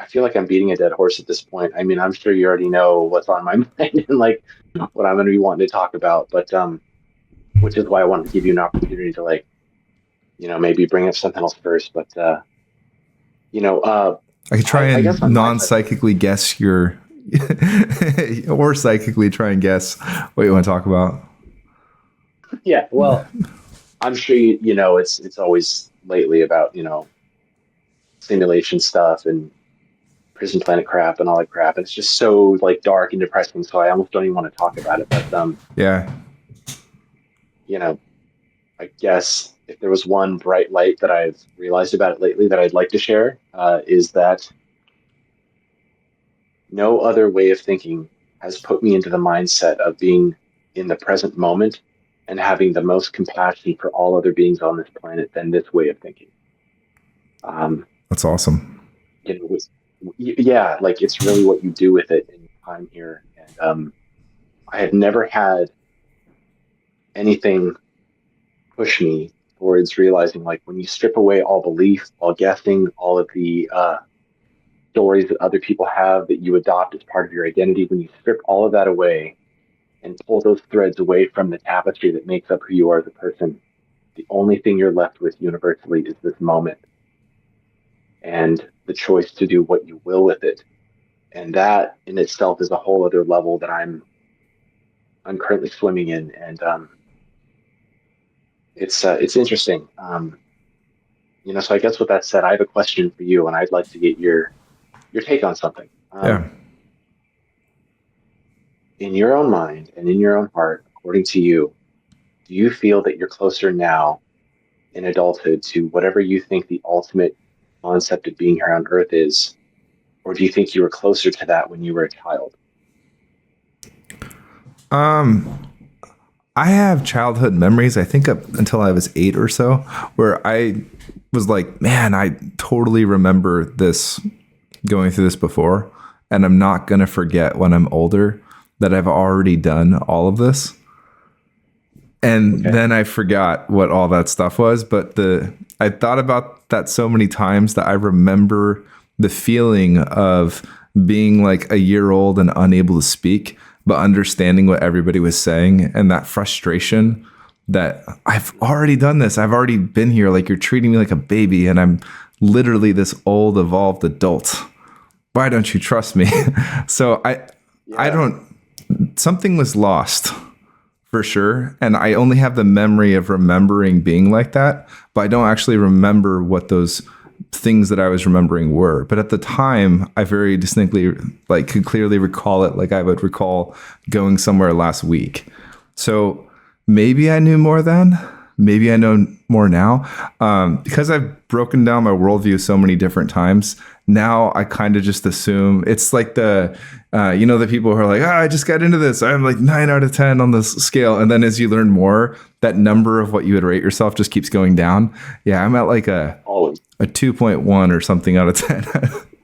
I feel like I'm beating a dead horse at this point. I mean, I'm sure you already know what's on my mind and like what I'm going to be wanting to talk about, but which is why I wanted to give you an opportunity to like, maybe bring up something else first. But you know, uh, I could try I guess and on my side, non-psychically guess your, or psychically try and guess what you want to talk about. yeah. Well, I'm sure it's always lately about simulation stuff and prison planet crap and all that crap. It's just so like dark and depressing, so I almost don't even want to talk about it. But Yeah. you know, I guess if there was one bright light that I've realized about it lately that I'd like to share, is that no other way of thinking has put me into the mindset of being in the present moment and having the most compassion for all other beings on this planet than this way of thinking. Um, That's awesome. with, yeah, like it's really what you do with it in your time here. And I had never had anything push me towards realizing like when you strip away all belief, all guessing, all of the stories that other people have that you adopt as part of your identity, when you strip all of that away and pull those threads away from the tapestry that makes up who you are as a person, the only thing you're left with universally is this moment and the choice to do what you will with it. And that in itself is a whole other level that I'm currently swimming in, and it's interesting. So I guess with that said, I have a question for you, and I'd like to get your take on something. Yeah. In your own mind and in your own heart, according to you, do you feel that you're closer now in adulthood to whatever you think the ultimate concept of being here on Earth is, or do you think you were closer to that when you were a child? Um, I have childhood memories, I think up until I was 8 or so, where I was like, man, I totally remember this going through this before. And I'm not going to forget when I'm older that I've already done all of this. And Okay. then I forgot what all that stuff was. But I thought about that so many times that I remember the feeling of being like a year old and unable to speak, but understanding what everybody was saying, and that frustration that I've already done this. I've already been here. Like, you're treating me like a baby, and I'm literally this old, evolved adult. Why don't you trust me? So I Yeah. don't, something was lost for sure. And I only have the memory of remembering being like that, but I don't actually remember what those things that I was remembering were. But at the time, I very distinctly like could clearly recall it. Like I would recall going somewhere last week. So maybe I knew more then. Maybe I know more now. Because I've broken down my worldview so many different times. Now I kind of just assume it's like the people who are like, I just got into this. I'm like 9 out of 10 on this scale. And then as you learn more, that number of what you would rate yourself just keeps going down. Yeah, I'm at like a Always. 2.1 or something out of 10.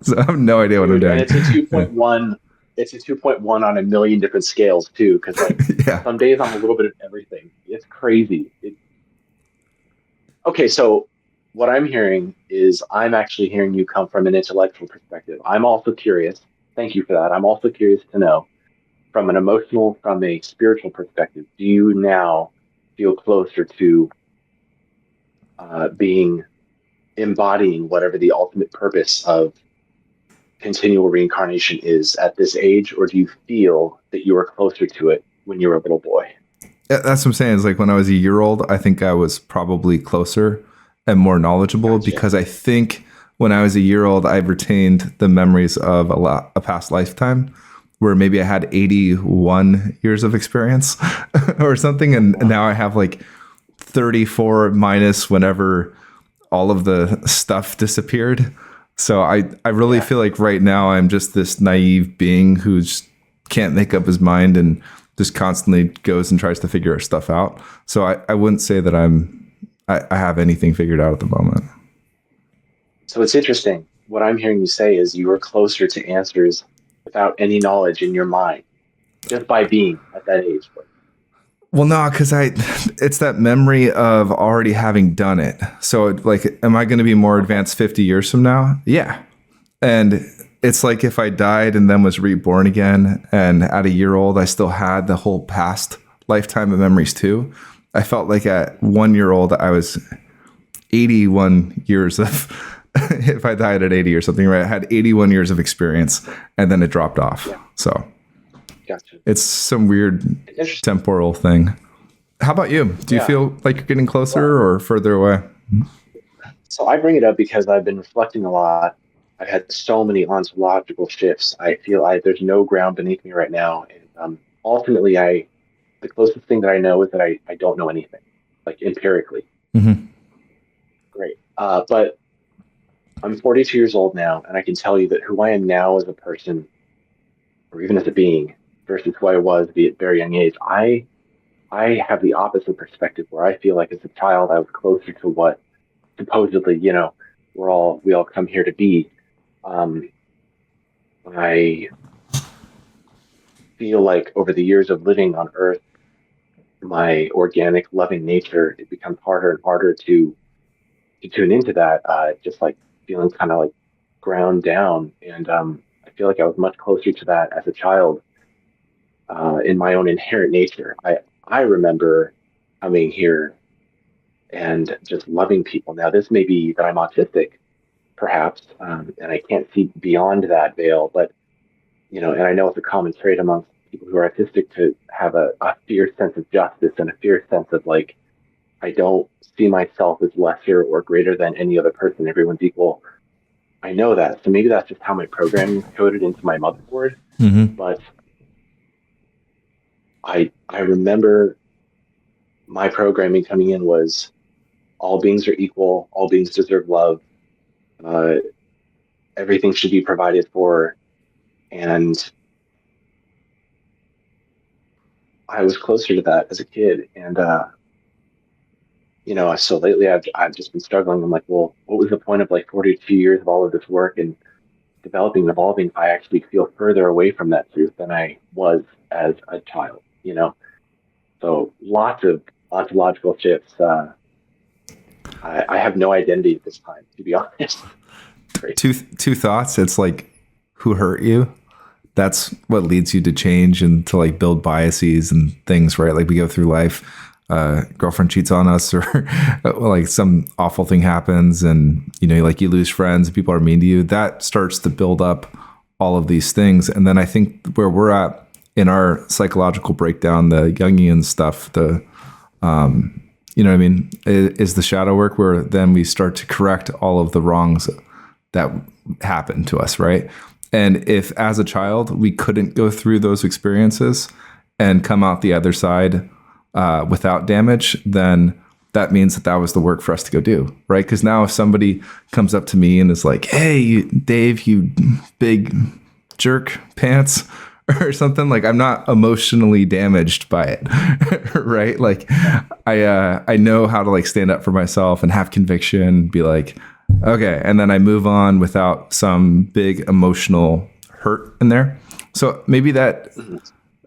So I have no idea what I'm Dude, and doing. it's a 2.1. It's a 2.1 on a million different scales too, because like Yeah. some days I'm a little bit of everything. It's crazy. Okay, so what I'm hearing is I'm actually hearing you come from an intellectual perspective. I'm also curious. Thank you for that. I'm also curious to know from an emotional, from a spiritual perspective, do you now feel closer to being embodying whatever the ultimate purpose of continual reincarnation is at this age, or do you feel that you were closer to it when you were a little boy? Yeah, that's what I'm saying. Is like when I was a year old, I think I was probably closer and more knowledgeable Gotcha. because I think when I was a year old, I retained the memories of a past lifetime where maybe I had 81 years of experience or something. And now I have like 34 minus whenever all of the stuff disappeared. So I really Yeah. feel like right now I'm just this naive being who just can't make up his mind and just constantly goes and tries to figure stuff out. So I wouldn't say that I have anything figured out at the moment. So it's interesting. What I'm hearing you say is you were closer to answers without any knowledge in your mind, just by being at that age. Well, no, because it's that memory of already having done it. So like, am I going to be more advanced 50 years from now? Yeah. And it's like if I died and then was reborn again, and at a year old, I still had the whole past lifetime of memories too. I felt like at 1 year old, I was 81 years of, if I died at 80 or something, right? I had 81 years of experience and then it dropped off. Yeah, So gotcha. it's some weird Interesting. temporal thing. How about you? Do you Yeah. feel like you're getting Well, closer or further away? so I bring it up because I've been reflecting a lot. I've had so many ontological shifts. I feel there's no ground beneath me right now, and ultimately, the closest thing that I know is that I don't know anything, like empirically. Mm-hmm. Great. But I'm 42 years old now, and I can tell you that who I am now as a person, or even as a being, versus who I was at a very young age, I have the opposite perspective where I feel like as a child I was closer to what supposedly, we all come here to be. Um, I feel like over the years of living on Earth, my organic, loving nature, it becomes harder and harder to tune into that. Just like feeling kind of like ground down, and I feel like I was much closer to that as a child in my own inherent nature. I remember coming here and just loving people. Now, this may be that I'm autistic, perhaps, and I can't see beyond that veil, but and I know it's a common trait amongst people who are autistic to have a fierce sense of justice and a fierce sense of like, I don't see myself as lesser or greater than any other person. Everyone's equal. I know that. So maybe that's just how my programming is coded into my motherboard. Mm-hmm. But I remember my programming coming in was all beings are equal, all beings deserve love, uh, everything should be provided for, and I was closer to that as a kid. And so lately I've just been struggling. I'm like, well, what was the point of like 42 years of all of this work and developing and evolving? I actually feel further away from that truth than I was as a child. So lots of ontological shifts. I have no identity at this time, to be honest. Great. Two thoughts. It's like, who hurt you? That's what leads you to change and to like build biases and things, right? Like we go through life, girlfriend cheats on us or like some awful thing happens and, like you lose friends, people are mean to you. That starts to build up all of these things. And then I think where we're at in our psychological breakdown, the Jungian stuff, you know what I mean, is the shadow work where then we start to correct all of the wrongs that happened to us, right? And if as a child we couldn't go through those experiences and come out the other side without damage, then that means that was the work for us to go do, right? Because now if somebody comes up to me and is like, "Hey, Dave, you big jerk pants," or something, like I'm not emotionally damaged by it, right? Like I know how to like stand up for myself and have conviction, be like, okay, and then I move on without some big emotional hurt in there. So maybe that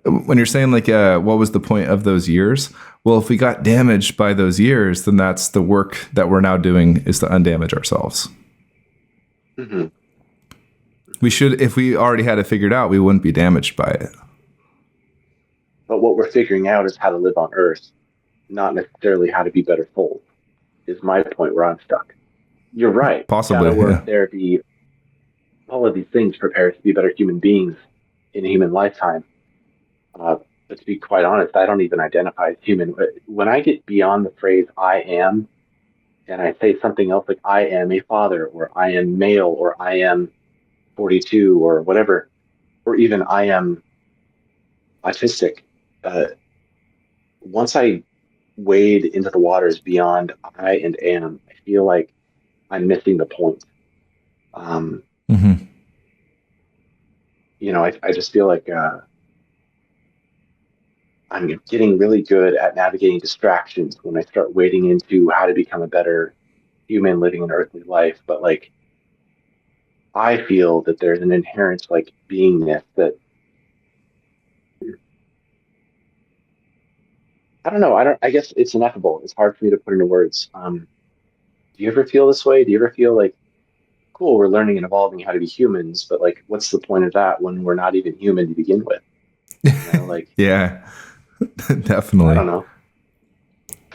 when you're saying like, what was the point of those years? Well, if we got damaged by those years, then that's the work that we're now doing is to undamage ourselves. Mm-hmm. We should, if we already had it figured out, we wouldn't be damaged by it. But what we're figuring out is how to live on Earth, not necessarily how to be better souls, is my point where I'm stuck. You're right. Possibly, Shadow work, yeah. therapy, all of these things prepare us to be better human beings in a human lifetime. Uh, but to be quite honest, I don't even identify as human. When I get beyond the phrase I am, and I say something else like I am a father, or I am male, or I am 42, or whatever, or even I am autistic, uh, once I wade into the waters beyond I and am, I feel like I'm missing the point. Um, Mm-hmm. I just feel like I'm getting really good at navigating distractions when I start wading into how to become a better human living an earthly life. But like, I feel that there's an inherent like beingness that I don't know. I guess it's ineffable. It's hard for me to put into words. Do you ever feel this way? Do you ever feel like cool, we're learning and evolving how to be humans, but like, what's the point of that when we're not even human to begin with? Like, Yeah, I definitely. don't know.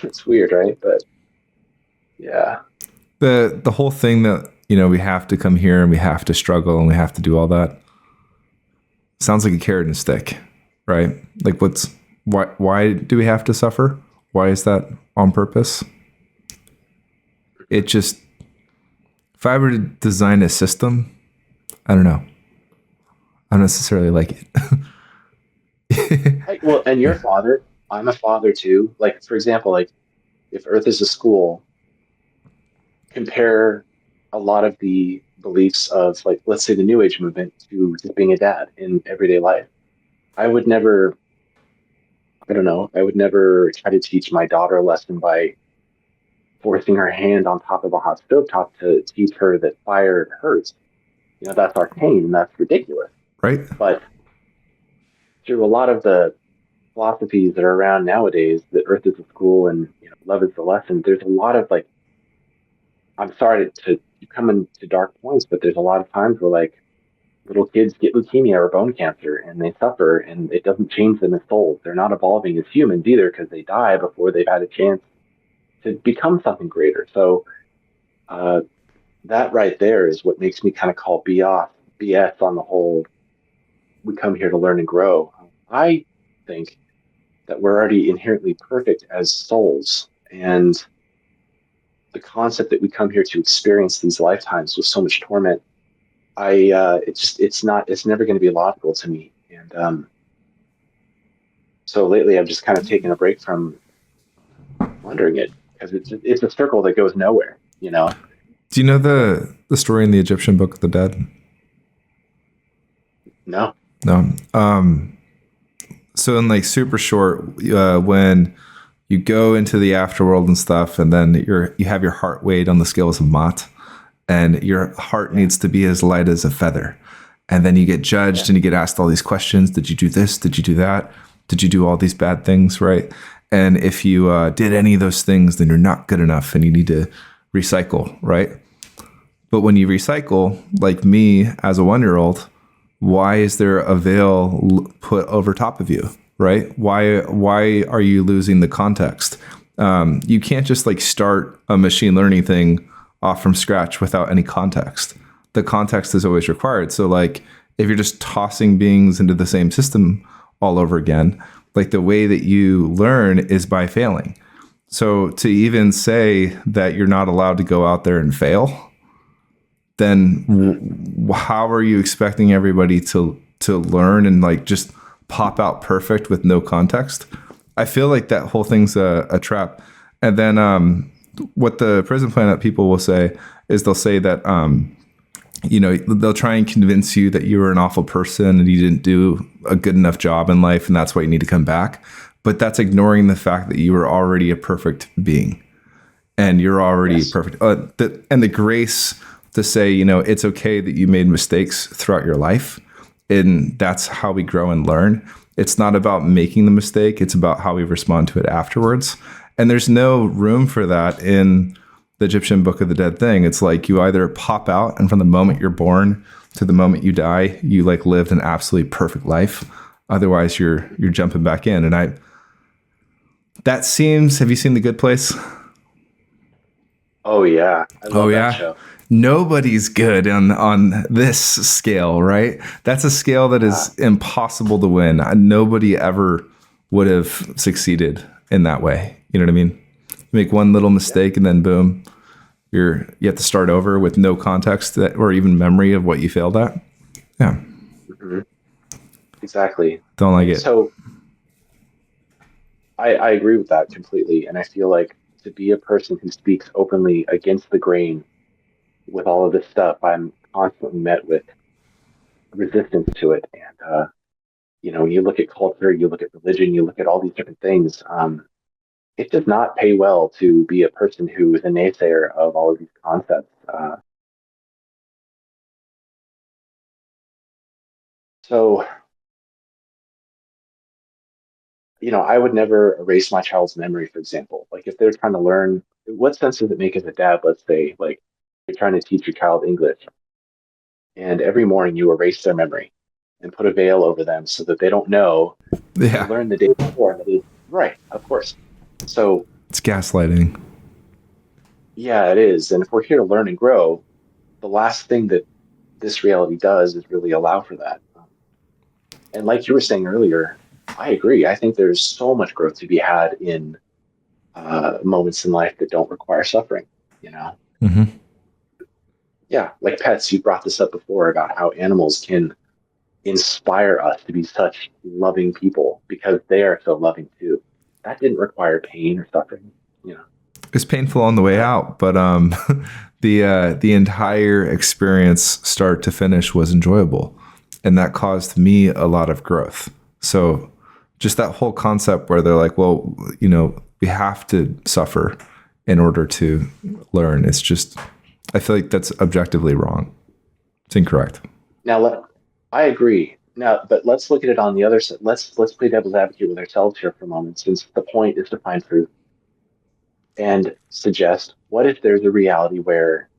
It's weird, right? But yeah, The whole thing that, we have to come here and we have to struggle and we have to do all that sounds like a carrot and a stick, right? Like why do we have to suffer? Why is that on purpose? It just, if I were to design a system, I don't know. I don't necessarily like it. well, and your Yeah. father, I'm a father too. Like, for example, like if Earth is a school, compare a lot of the beliefs of, like, let's say the New Age movement to just being a dad in everyday life. I would never, I don't know, I would never try to teach my daughter a lesson by forcing her hand on top of a hot stove top to teach her that fire hurts. That's arcane and that's ridiculous. Right? But through a lot of the philosophies that are around nowadays, that Earth is a school and love is the lesson, there's a lot of like, I'm sorry to come into dark points, but there's a lot of times where like little kids get leukemia or bone cancer and they suffer and it doesn't change them as souls. They're not evolving as humans either because they die before they've had a chance to become something greater. So uh, that right there is what makes me kind of call BS on the whole. We come here to learn and grow. I think that we're already inherently perfect as souls, and the concept that we come here to experience these lifetimes with so much torment, it's never going to be logical to me. And so lately, I've just kind of taken a break from wondering it because it's a circle that goes nowhere. Do you know the story in the Egyptian Book of the Dead? No. No. So in like super short, when you go into the afterworld and stuff, and then you have your heart weighed on the scales of Mott, and your heart Yeah. needs to be as light as a feather. And then you get judged Yeah. and you get asked all these questions. Did you do this? Did you do that? Did you do all these bad things? Right. And if you did any of those things, then you're not good enough and you need to recycle. Right. But when you recycle, like me as a 1-year-old, why is there a veil put over top of you? Right? Why are you losing the context? You can't just like start a machine learning thing off from scratch without any context. The context is always required. So like if you're just tossing beings into the same system all over again, like the way that you learn is by failing. So to even say that you're not allowed to go out there and fail, then how are you expecting everybody to learn and like just pop out perfect with no context? I feel like that whole thing's a trap. And then what the prison planet people will say is they'll say that they'll try and convince you that you were an awful person and you didn't do a good enough job in life and that's why you need to come back. But that's ignoring the fact that you were already a perfect being and you're already Yes. perfect. And the grace to say, it's okay that you made mistakes throughout your life. And that's how we grow and learn. It's not about making the mistake. It's about how we respond to it afterwards. And there's no room for that in the Egyptian Book of the Dead thing. It's like you either pop out and from the moment you're born to the moment you die, you like lived an absolutely perfect life. Otherwise you're jumping back in. And that seems, have you seen The Good Place? Oh yeah, I Oh love that yeah. show. Nobody's good on this scale, right? That's a scale that Yeah. is impossible to win. Nobody ever would have succeeded in that way. You know what I mean? You make one little Yeah. mistake and then boom, you have to start over with no context or even memory of what you failed at. Yeah, Hmm. Exactly. don't like And it. so I agree with that completely. And I feel like to be a person who speaks openly against the grain with all of this stuff, I'm constantly met with resistance to it. And you look at culture, you look at religion, you look at all these different things. It does not pay well to be a person who is a naysayer of all of these concepts. So, I would never erase my child's memory, for example. Like if they're trying to learn, what sense does it make as a dad, let's say, like you're trying to teach your child English, and every morning you erase their memory and put a veil over them so that they don't know what they Yeah, learned the day before. Right, of course. So, it's gaslighting. yeah, it is. And if we're here to learn and grow, the last thing that this reality does is really allow for that. And like you were saying earlier, I agree. I think there's so much growth to be had in moments in life that don't require suffering, you know? Hmm. Yeah, like pets, you brought this up before about how animals can inspire us to be such loving people because they are so loving too. That didn't require pain or suffering, you know? It's painful on the way Uh, out, but the entire experience, start to finish, was enjoyable, and that caused me a lot of growth. So, just that whole concept where they're like, well, we have to suffer in order to learn. It's just, I feel like that's objectively wrong. It's incorrect. Now, I agree. Now, but let's look at it on the other side. Let's play devil's advocate with ourselves here for a moment, since the point is to find truth and suggest what if there's a reality where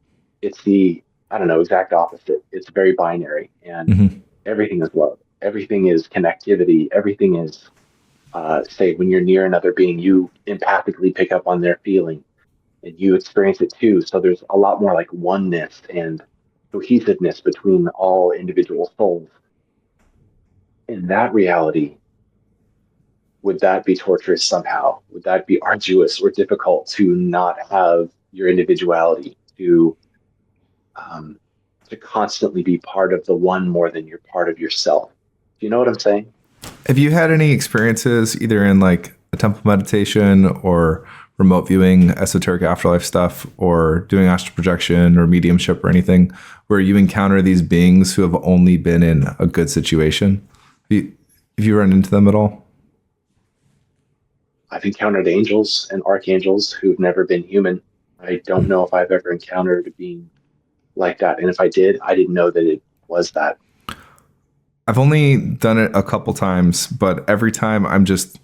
it's the, I don't know, exact opposite. It's very binary and Hmm. everything is love. Everything is connectivity. Everything is, say, when you're near another being, you empathically pick up on their feeling and you experience it too. So there's a lot more like oneness and cohesiveness between all individual souls. In that reality, would that be torturous somehow? Would that be arduous or difficult to not have your individuality, um, to constantly be part of the one more than you're part of yourself? Do you know what I'm saying? Have you had any experiences either in like a temple meditation or remote viewing, esoteric afterlife stuff, or doing astral projection or mediumship or anything where you encounter these beings who have only been in a good situation? Have you run into them at all? I've encountered angels and archangels who've never been human. I don't know if I've ever encountered a being like that. And if I did, I didn't know that it was that. I've only done it a couple times, but every time I'm just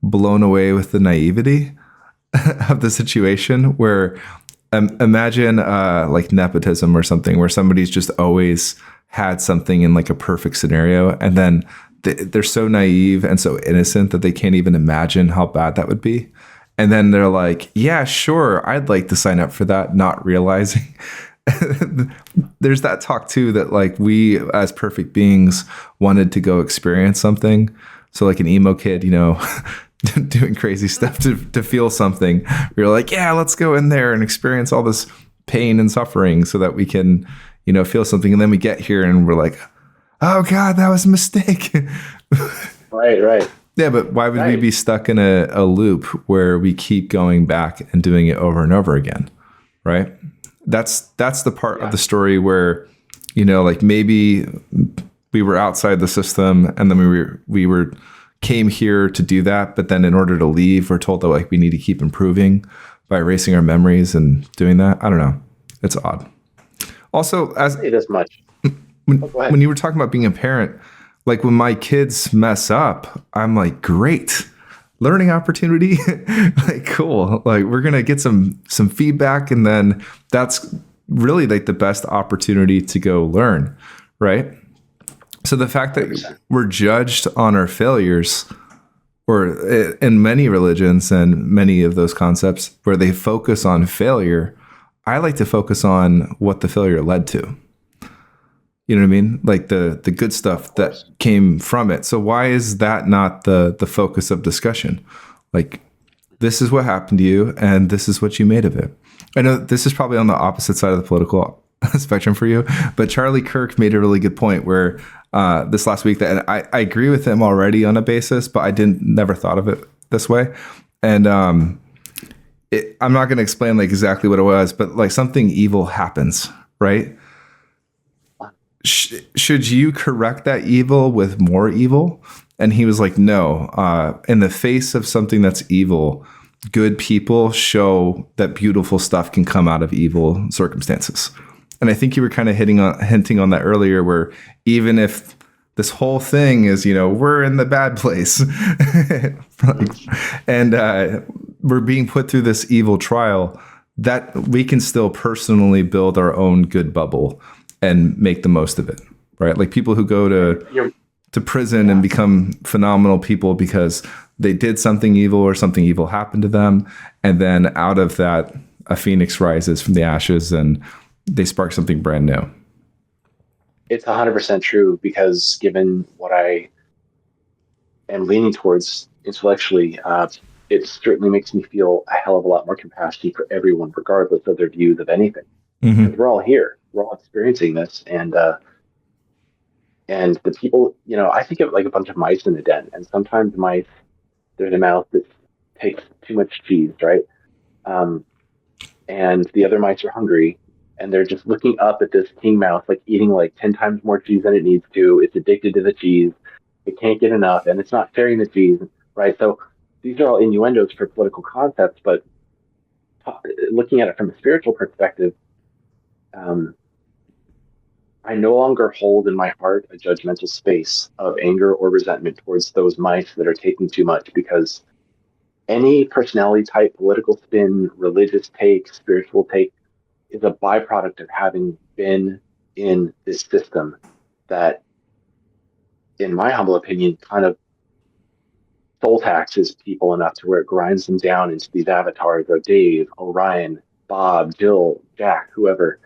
blown away with the naivety of the situation where imagine like nepotism or something where somebody's just always had something in like a perfect scenario, and then they're so naive and so innocent that they can't even imagine how bad that would be. And then they're like, yeah, sure, I'd like to sign up for that, not realizing there's that talk too that like we as perfect beings wanted to go experience something. So like an emo kid, doing crazy stuff to feel something. We were like, yeah, let's go in there and experience all this pain and suffering so that we can, feel something. And then we get here and we're like, oh God, that was a mistake. Right, right, Yeah, but why would we right. be stuck in a loop where we keep going back and doing it over and over again? Right? That's the part of Yeah. the story where, like maybe we were outside the system and then we came here to do that, but then in order to leave, we're told that like we need to keep improving by erasing our memories and doing that. I don't know. It's odd. Also, as It as much. Oh, go when ahead. you were talking about being a parent, like when my kids mess up, I'm like, great, learning opportunity. Like, cool. Like we're gonna get some feedback, and then that's really like the best opportunity to go learn, right? So the fact that 100%. we're judged on our failures, or in many religions and many of those concepts where they focus on failure, I like to focus on what the failure led to. You know what I mean? Like the good Of stuff that course. came from it. So why is that not the focus of discussion? Like this is what happened to you and this is what you made of it. I know this is probably on the opposite side of the political spectrum for you, but Charlie Kirk made a really good point where this last week that, and I agree with him already on a basis, but I didn't never thought of it this way. And I'm not going to explain like exactly what it was, but like something evil happens, right? Should you correct that evil with more evil? And he was like, no, in the face of something that's evil, good people show that beautiful stuff can come out of evil circumstances. And I think you were kind of hinting on that earlier, where even if this whole thing is, we're in the bad place Mhm. and we're being put through this evil trial, that we can still personally build our own good bubble and make the most of it, right? Like people who go to prison and become phenomenal people because they did something evil or something evil happened to them, and then out of that a phoenix rises from the ashes and they spark something brand new. It's 100% true, because given what I am leaning towards intellectually, it certainly makes me feel a hell of a lot more compassion for everyone, regardless of their views of anything. Because Mm-hmm. we're all here, we're all experiencing this, and the people, I think of like a bunch of mice in a den, and sometimes mice, there's a mouse that takes too much cheese, right? Um, and the other mice are hungry, and they're just looking up at this king mouse, like eating like 10 times more cheese than it needs to. It's addicted to the cheese. It can't get enough, and it's not sharing the cheese, right? So these are all innuendos for political concepts, but looking at it from a spiritual perspective, um, I no longer hold in my heart a judgmental space of anger or resentment towards those mice that are taking too much, because any personality type, political spin, religious take, spiritual take is a byproduct of having been in this system that, in my humble opinion, kind of soul taxes people enough to where it grinds them down into these avatars of Dave, Orion, Bob, Jill, Jack, whoever.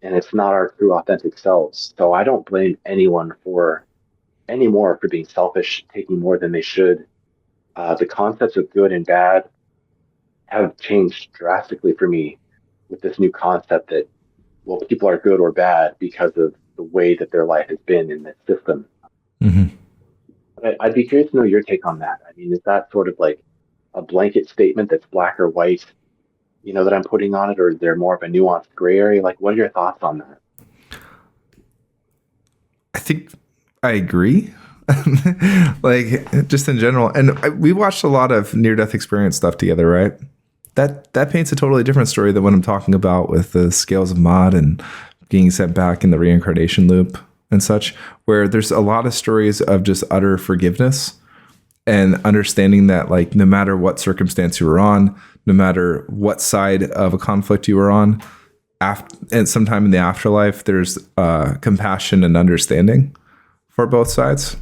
And it's not our true authentic selves. So I don't blame anyone for anymore for being selfish, taking more than they should. The concepts of good and bad have changed drastically for me with this new concept that, well, people are good or bad because of the way that their life has been in this system. Mm-hmm. I'd be curious to know your take on that. I mean, is that sort of like a blanket statement that's black or white, that I'm putting on it, or is there more of a nuanced gray area? Like, what are your thoughts on that? I think I agree. Like just in general, and we watched a lot of near death experience stuff together, right? That paints a totally different story than what I'm talking about with the scales of Mod and being sent back in the reincarnation loop and such, where there's a lot of stories of just utter forgiveness and understanding that, like, no matter what circumstance you were on, no matter what side of a conflict you were on, and sometime in the afterlife, there's compassion and understanding for both sides,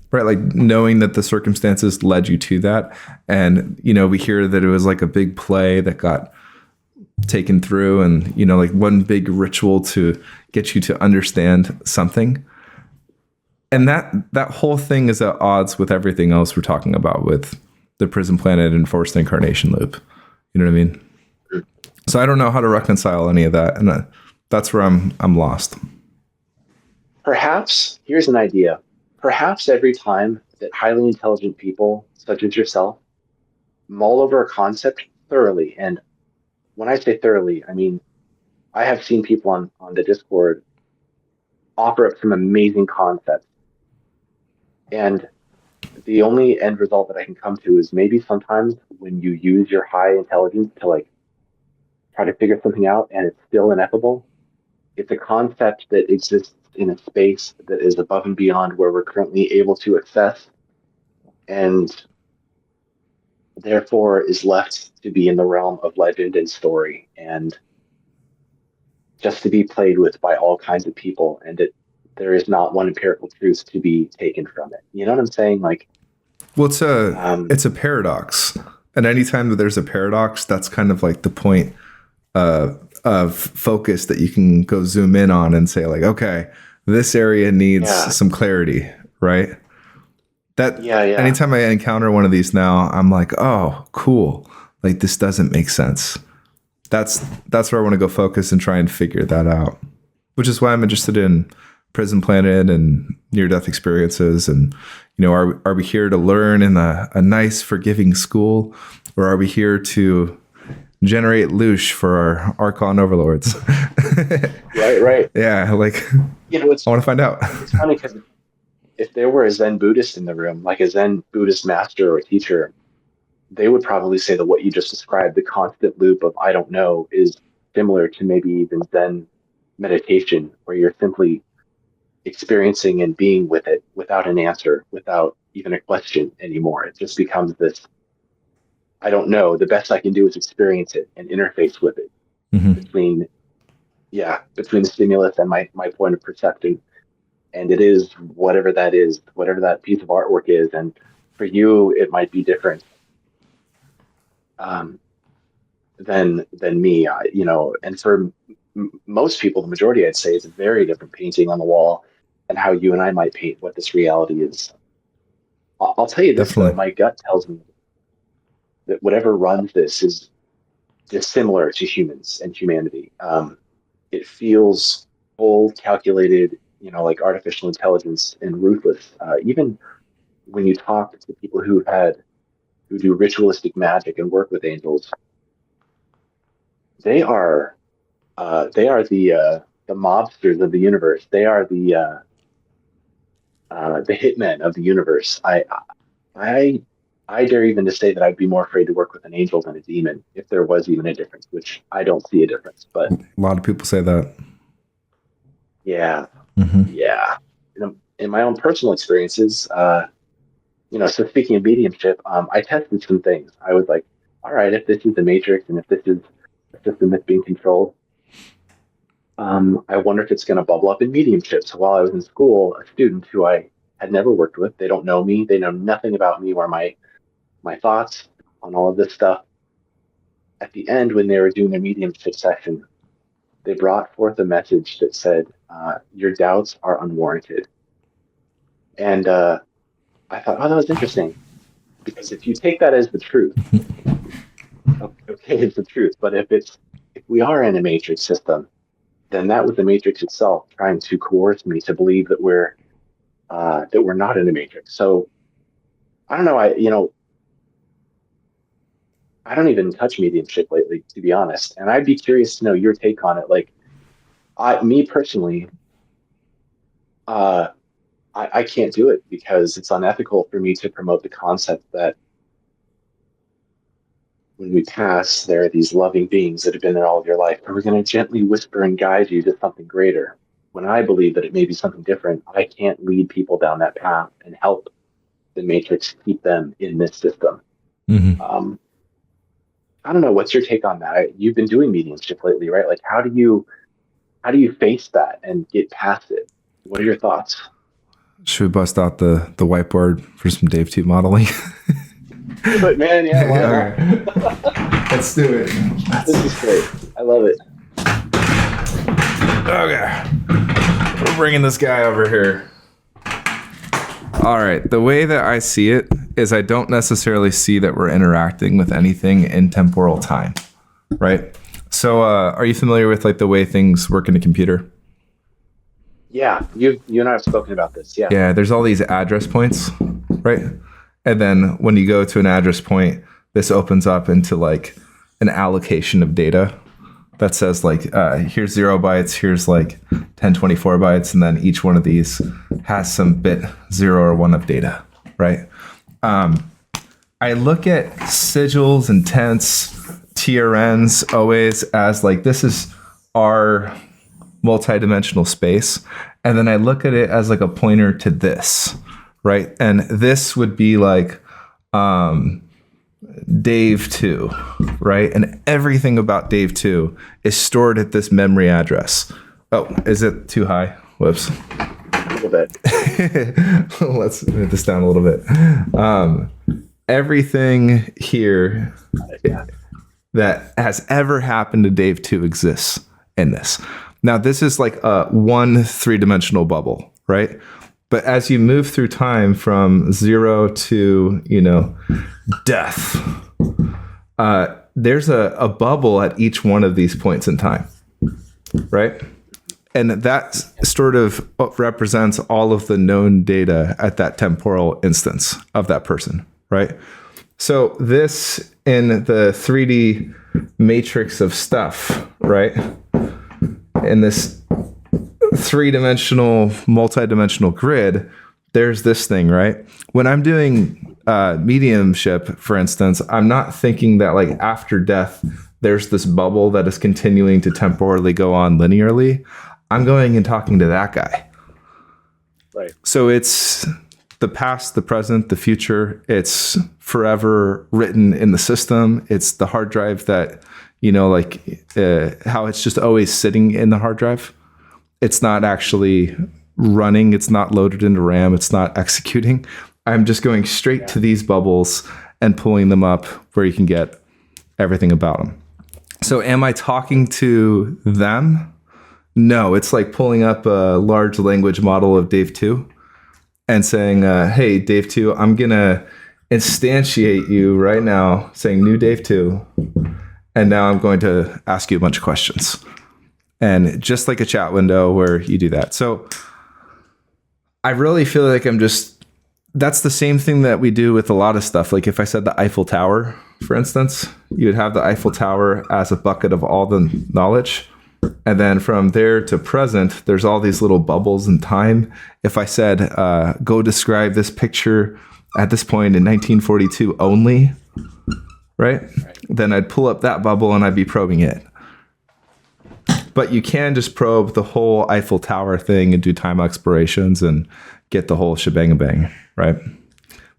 right? Like knowing that the circumstances led you to that. And, we hear that it was like a big play that got taken through and, like one big ritual to get you to understand something. And that whole thing is at odds with everything else we're talking about with the prison planet and forced incarnation loop. You know what I mean? So I don't know how to reconcile any of that. And that's where I'm lost. Perhaps, here's an idea. Perhaps every time that highly intelligent people, such as yourself, mull over a concept thoroughly, and when I say thoroughly, I mean, I have seen people on the Discord offer up some amazing concepts. And the only end result that I can come to is maybe sometimes when you use your high intelligence to like try to figure something out and it's still ineffable, it's a concept that exists in a space that is above and beyond where we're currently able to access, and therefore is left to be in the realm of legend and story, and just to be played with by all kinds of people, and there is not one empirical truth to be taken from it. You know what I'm saying? Like, Well, it's a paradox. And anytime that there's a paradox, that's kind of like the point of focus that you can go zoom in on and say, like, okay, this area needs yeah, some clarity, right? That yeah. anytime I encounter one of these now, I'm like, oh, cool. Like this doesn't make sense. That's where I want to go focus and try and figure that out. Which is why I'm interested in Prison Planet and near death experiences. And are we here to learn in a nice, forgiving school, or are we here to generate loosh for our Archon overlords? Right. Yeah, like It's I want to find out. it's funny because if there were a Zen Buddhist in the room, like a Zen Buddhist master or teacher, they would probably say that what you just described, the constant loop of I don't know, is similar to maybe even Zen meditation, where you're simply experiencing and being with it without an answer, without even a question anymore. It just becomes this I don't know. The best I can do is experience it and interface with it Hmm. between, between the stimulus and my point of perception. And it is whatever that is, whatever that piece of artwork is. And for you, it might be different um, than me, and for most people, the majority, I'd say, is a very different painting on the wall and how you and I might paint what this reality is. I'll tell you this though, Definitely. my gut tells me that whatever runs this is dissimilar to humans and humanity. It feels cold, calculated, like artificial intelligence and ruthless. Even when you talk to people who do ritualistic magic and work with angels, they are the mobsters of the universe. They are the hitmen of the universe. I I dare even to say that I'd be more afraid to work with an angel than a demon if there was even a difference, which I don't see a difference. But A lot of people say that. yeah, Hmm. yeah. In my own personal experiences, so speaking of mediumship, I tested some things. I was like, all right, if this is the matrix and if this is a system that's being controlled, I wonder if it's going to bubble up in mediumship. So while I was in school, a student who I had never worked with, they don't know me, they know nothing about me or my thoughts on all of this stuff. At the end, when they were doing their mediumship session, they brought forth a message that said, "Your doubts are unwarranted." And I thought, oh, that was interesting because if you take that as the truth, okay, it's the truth. But if we are in a matrix system, then that was the matrix itself trying to coerce me to believe that we're not in a matrix. So I don't know. I don't even touch mediumship lately, to be honest. And I'd be curious to know your take on it. Like, me personally, uh, I can't do it because it's unethical for me to promote the concept that when we pass, there are these loving beings that have been there all of your life, and we're going to gently whisper and guide you to something greater. When I believe that it may be something different, I can't lead people down that path and help the matrix keep them in this system. Hmm. Um, I don't know. What's your take on that? You've been doing mediumship lately, right? Like, how do you face that and get past it? What are your thoughts? Should we bust out the whiteboard for some Dave 2 modeling? But man, yeah, why not? Okay. Let's do it. This is great. I love it. Okay. We're bringing this guy over here. All right. The way that I see it is I don't necessarily see that we're interacting with anything in temporal time, right? So are you familiar with like the way things work in a computer? Yeah, you and I have spoken about this. Yeah, Yeah, there's all these address points, right? And then when you go to an address point, this opens up into like an allocation of data that says like, here's 0 bytes, here's like 1024 bytes, and then each one of these has some bit 0 or 1 of data, right? I look at sigils and tents, TRNs always as like, this is our multidimensional space. And then I look at it as like a pointer to this, right? And this would be like Dave 2, right? And everything about Dave 2 is stored at this memory address. Oh, is it too high? Whoops. a little bit. Let's move this down a little bit. Everything here Yeah, that has ever happened to Dave 2 exists in this. Now, this is like a one three-dimensional bubble, right? But as you move through time from 0 to, death, there's a bubble at each one of these points in time, right? And that sort of represents all of the known data at that temporal instance of that person, right? So this in the 3D matrix of stuff, right? In this three-dimensional, multi-dimensional grid, there's this thing, right? When I'm doing mediumship, for instance, I'm not thinking that like after death, there's this bubble that is continuing to temporally go on linearly. I'm going and talking to that guy. right. So it's the past, the present, the future. It's forever written in the system. It's the hard drive that, like how it's just always sitting in the hard drive. It's not actually running. It's not loaded into RAM. It's not executing. I'm just going straight to these bubbles and pulling them up where you can get everything about them. So am I talking to them? No, it's like pulling up a large language model of Dave 2 and saying, hey, Dave 2, I'm going to instantiate you right now, saying new Dave 2. And now I'm going to ask you a bunch of questions. And just like a chat window where you do that. So I really feel like that's the same thing that we do with a lot of stuff. Like if I said the Eiffel Tower, for instance, you would have the Eiffel Tower as a bucket of all the knowledge. And then from there to present, there's all these little bubbles in time. If I said, go describe this picture at this point in 1942 only, right? Then I'd pull up that bubble and I'd be probing it. But you can just probe the whole Eiffel Tower thing and do time explorations and get the whole shebang bang, right?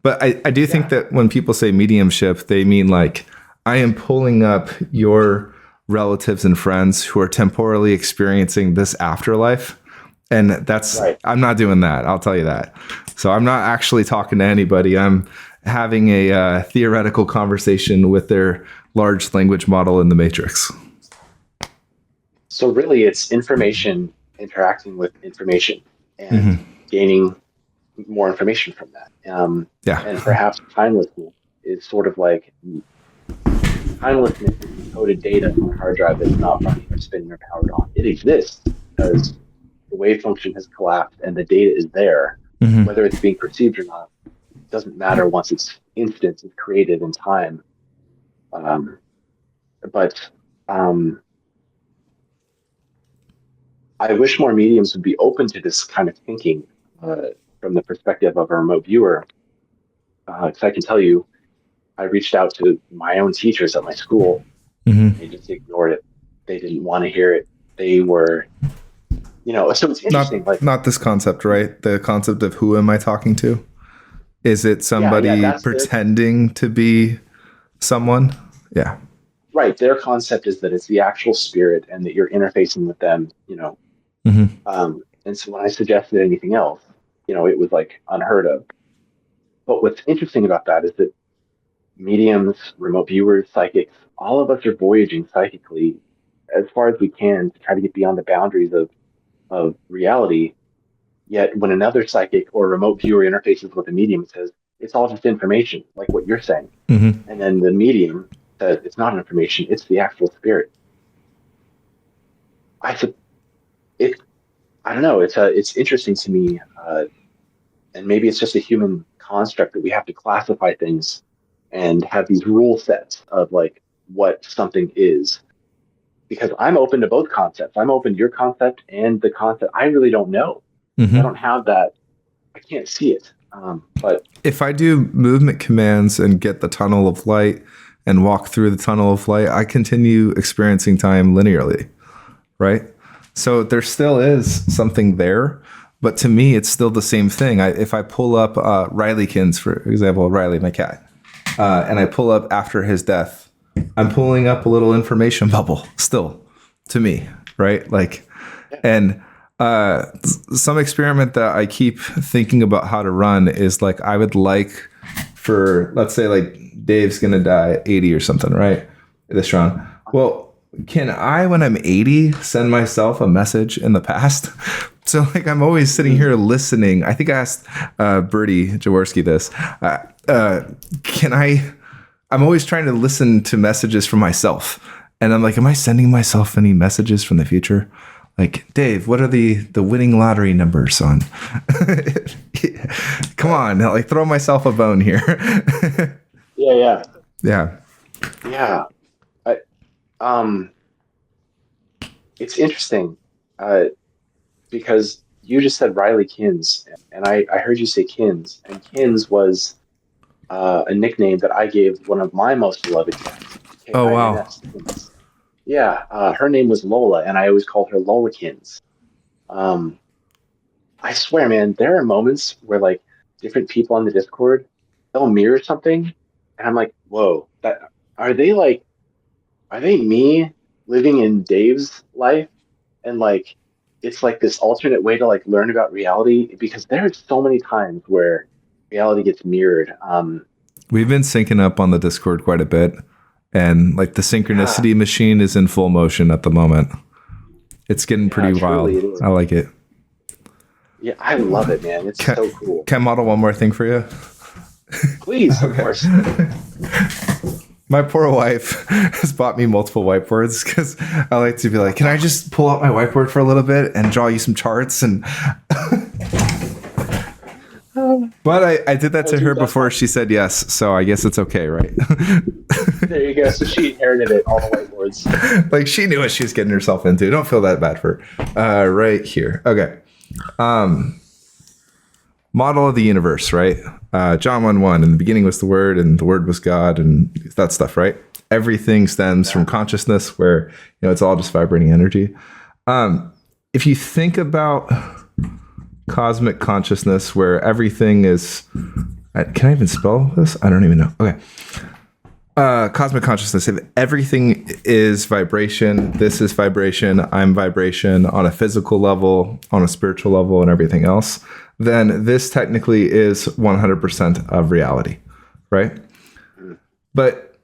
But I do think that when people say mediumship, they mean like, I am pulling up your relatives and friends who are temporally experiencing this afterlife. And that's, I'm not doing that. I'll tell you that. So I'm not actually talking to anybody. I'm having a theoretical conversation with their large language model in the Matrix. So really it's information interacting with information and gaining more information from that. And perhaps timelessness is sort of like timelessness is encoded data from a hard drive that's not running or spinning or powered on. It exists because the wave function has collapsed and the data is there. Whether it's being perceived or not, it doesn't matter once its instance is created in time. But I wish more mediums would be open to this kind of thinking from the perspective of a remote viewer. Because I can tell you, I reached out to my own teachers at my school. They just ignored it. They didn't want to hear it. They were, so it's interesting. Not this concept, right? The concept of who am I talking to? Is it somebody pretending to be someone? Yeah. Right. Their concept is that it's the actual spirit and that you're interfacing with them, and so when I suggested anything else, it was like unheard of. But what's interesting about that is that mediums, remote viewers, psychics, all of us are voyaging psychically as far as we can to try to get beyond the boundaries of reality. Yet when another psychic or remote viewer interfaces with a medium, it says, it's all just information, like what you're saying. And then the medium says, it's not information, it's the actual spirit. I don't know, it's interesting to me, and maybe it's just a human construct that we have to classify things and have these rule sets of like what something is. Because I'm open to both concepts. I'm open to your concept and the concept. I really don't know. I don't have that. I can't see it. But if I do movement commands and get the tunnel of light and walk through the tunnel of light, I continue experiencing time linearly, right? So there still is something there, but to me, it's still the same thing. If I pull up Rileykins, for example, Riley, my cat, and I pull up after his death, I'm pulling up a little information bubble still to me, right? Like, and some experiment that I keep thinking about how to run is like, I would like for, let's say like Dave's going to die at 80 or something, right? This round. Well, can I, when I'm 80, send myself a message in the past? So like, I'm always sitting here listening. I think I asked Bertie Jaworski this. I'm always trying to listen to messages from myself. And I'm like, am I sending myself any messages from the future? Like, Dave, what are the winning lottery numbers on? Come on, like throw myself a bone here. Yeah. It's interesting because you just said Rileykins, and I heard you say Kins, and Kins was a nickname that I gave one of my most beloved cats. Oh, wow. Yeah, her name was Lola, and I always called her Lolakins. I swear, man, there are moments where like different people on the Discord, they'll mirror something, and I'm like, whoa, that are they like, are they me living in Dave's life? And like, it's like this alternate way to like learn about reality because there's so many times where reality gets mirrored. We've been syncing up on the Discord quite a bit, and like the Yeah, synchronicity machine is in full motion at the moment. It's getting yeah, pretty wild. truly it is. I like it. Yeah, I love it, man. It's Can, so cool. can I model one more thing for you? Please, of Okay. course. My poor wife has bought me multiple whiteboards because I like to be like, can I just pull out my whiteboard for a little bit and draw you some charts? And but I did that Oh, to her dude, that's before fine. she said yes, so I guess it's okay, right? There you go. So she inherited it, all the whiteboards. Like she knew what she was getting herself into. Don't feel that bad for her. Right here. Okay. Model of the universe, right? John 1:1. In the beginning was the Word, and the Word was God, and that stuff, right? Everything stems from consciousness, where it's all just vibrating energy. If you think about cosmic consciousness, where everything is, can I even spell this? I don't even know. Okay. Cosmic consciousness, if everything is vibration, this is vibration, I'm vibration on a physical level, on a spiritual level, and everything else, then this technically is 100% of reality, right? But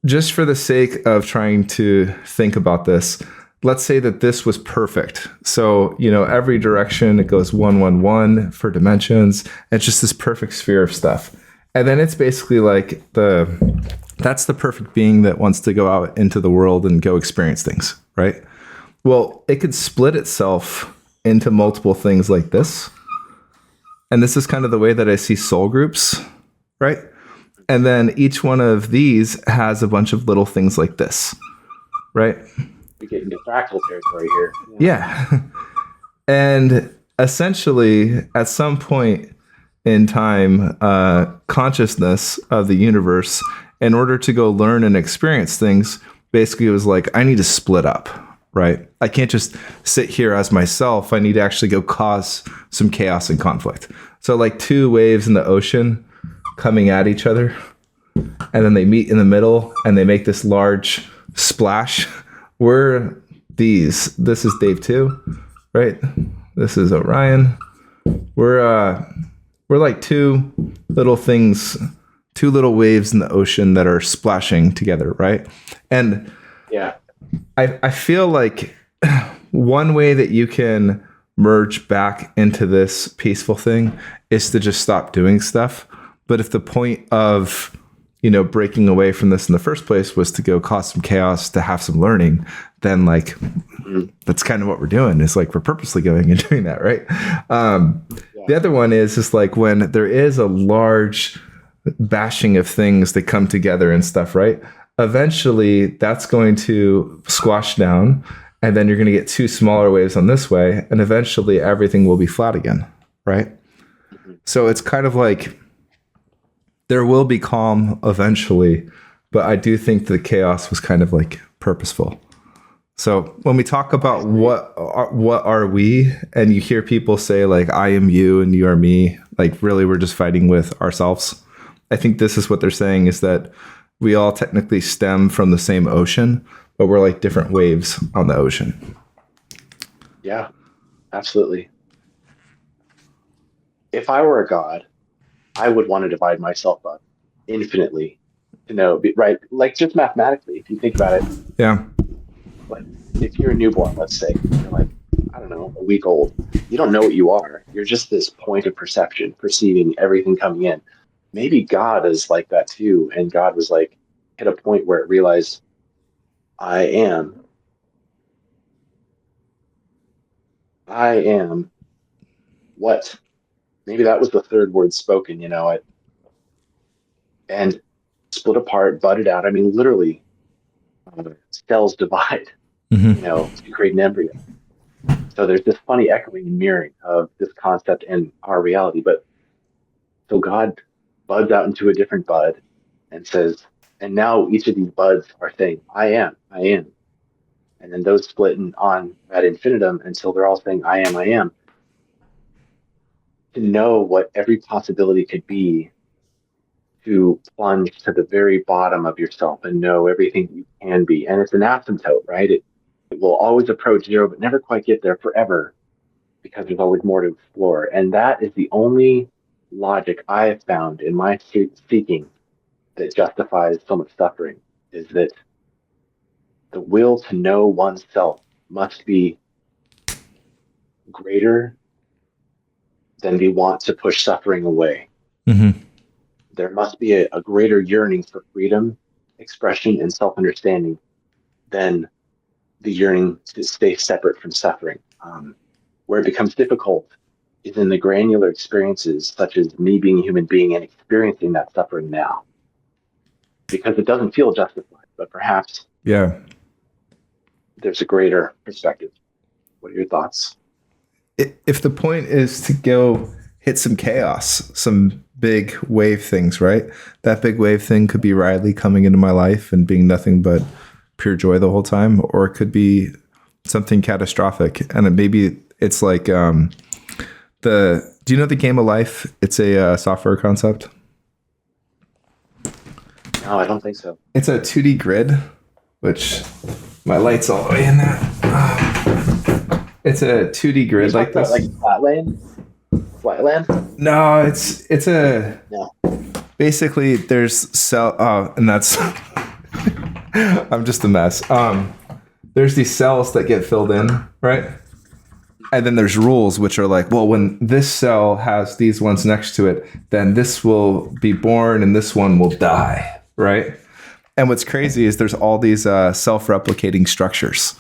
just for the sake of trying to think about this, let's say that this was perfect. So, every direction it goes 111 for dimensions. It's just this perfect sphere of stuff. And then it's basically like that's the perfect being that wants to go out into the world and go experience things, right? Well, it could split itself into multiple things like this. And this is kind of the way that I see soul groups, right? And then each one of these has a bunch of little things like this, right? We get into fractal territory here. Yeah. And essentially, at some point in time, consciousness of the universe, in order to go learn and experience things, basically it was like, I need to split up, right? I can't just sit here as myself. I need to actually go cause some chaos and conflict. So like two waves in the ocean coming at each other, and then they meet in the middle and they make this large splash. This is Dave 2, right? This is Orion. We're like two little things, two little waves in the ocean that are splashing together, right? And Yeah. I feel like one way that you can merge back into this peaceful thing is to just stop doing stuff. But if the point of breaking away from this in the first place was to go cause some chaos, to have some learning, then like that's kind of what we're doing. Is like we're purposely going and doing that, right? The other one is like when there is a large bashing of things that come together and stuff, right? Eventually, that's going to squash down, and then you're going to get two smaller waves on this way, and eventually everything will be flat again, right? So it's kind of like there will be calm eventually, but I do think the chaos was kind of like purposeful. So when we talk about what are we, and you hear people say like I am you and you are me, like really we're just fighting with ourselves. I think this is what they're saying, is that we all technically stem from the same ocean, but we're like different waves on the ocean. Yeah, absolutely. If I were a god, I would want to divide myself up infinitely to know, right? Like just mathematically, if you think about it, Yeah. like if you're a newborn, let's say, you're like, I don't know, a week old, you don't know what you are. You're just this point of perception, perceiving everything coming in. Maybe God is like that too. And God was like, hit a point where it realized, I am, I am what? Maybe that was the third word spoken, and split apart, budded out. I mean, literally, cells divide, Mm-hmm. to create an embryo. So there's this funny echoing and mirroring of this concept and our reality. But so God buds out into a different bud and says, and now each of these buds are saying, I am, I am. And then those split on that infinitum until they're all saying, I am, I am. to know what every possibility could be, to plunge to the very bottom of yourself and know everything you can be. And it's an asymptote, right? It will always approach zero, but never quite get there forever because there's always more to explore. And that is the only logic I have found in my seeking that justifies so much suffering, is that the will to know oneself must be greater than the want to push suffering away. Mm-hmm. There must be a greater yearning for freedom, expression, and self understanding than the yearning to stay separate from suffering. Where it becomes difficult is in the granular experiences, such as me being a human being and experiencing that suffering now, because it doesn't feel justified, but perhaps Yeah. there's a greater perspective. What are your thoughts? If the point is to go hit some chaos, some big wave things, right? That big wave thing could be Riley coming into my life and being nothing but pure joy the whole time, or it could be something catastrophic. And maybe it's like do you know the game of life? It's a software concept. No, I don't think so. It's a 2D grid, which my light's all the way in that. It's a 2D grid like this. Like Flatland? Flatland? No, it's a No. basically there's cell. Oh, and that's I'm just a mess. There's these cells that get filled in, right? And then there's rules which are like, well, when this cell has these ones next to it, then this will be born and this one will die, right? And what's crazy is there's all these self-replicating structures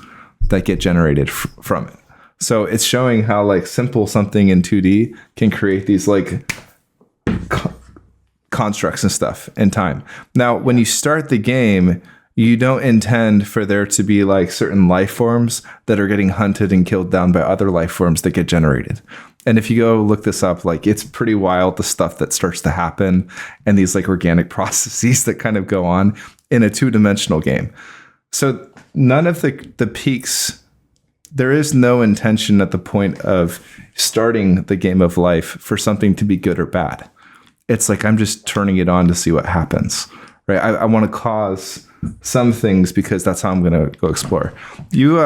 that get generated from it. So it's showing how like simple something in 2D can create these like constructs and stuff in time. Now, when you start the game, you don't intend for there to be like certain life forms that are getting hunted and killed down by other life forms that get generated. And if you go look this up, like it's pretty wild, the stuff that starts to happen and these like organic processes that kind of go on in a 2-dimensional game. So none of the peaks, there is no intention at the point of starting the game of life for something to be good or bad. It's like, I'm just turning it on to see what happens, right? I want to cause some things because that's how I'm going to go explore. You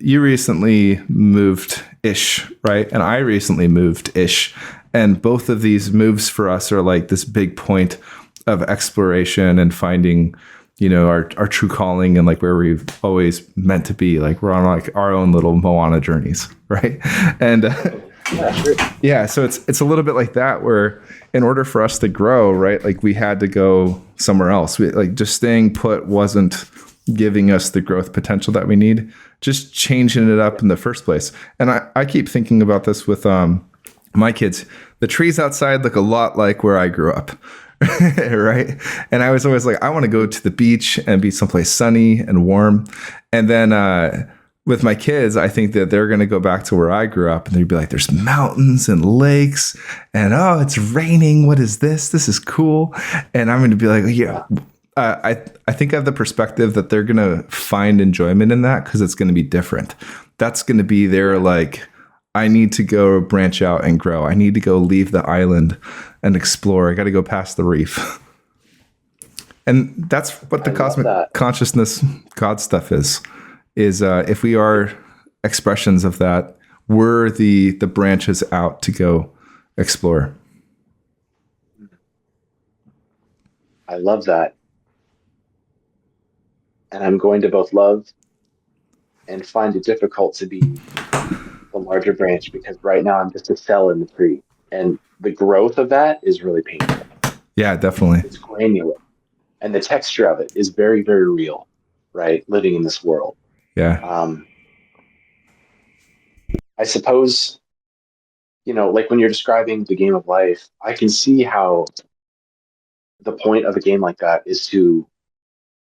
recently moved ish, right? And I recently moved ish. And both of these moves for us are like this big point of exploration and finding, you know, our true calling and like where we've always meant to be. Like we're on like our own little Moana journeys, right? And Yeah, sure. yeah, so it's a little bit like that, where in order for us to grow, right, like we had to go somewhere else. Like just staying put wasn't giving us the growth potential that we need. Just changing it up in the first place. And I keep thinking about this with my kids. The trees outside look a lot like where I grew up. Right. And I was always like, I want to go to the beach and be someplace sunny and warm. And then with my kids, I think that they're going to go back to where I grew up and they'd be like, there's mountains and lakes and, oh, it's raining. What is this? This is cool. And I'm going to be like, yeah, I think I have the perspective that they're going to find enjoyment in that because it's going to be different. That's going to be their like, I need to go branch out and grow. I need to go leave the island and explore. I got to go past the reef. And that's what the cosmic consciousness God stuff is if we are expressions of that, we're the branches out to go explore. I love that. And I'm going to both love and find it difficult to be the larger branch because right now I'm just a cell in the tree. And the growth of that is really painful. Yeah, definitely. It's granular. And the texture of it is very, very real, right? Living in this world. Yeah. I suppose, you know, like when you're describing the game of life, I can see how the point of a game like that is to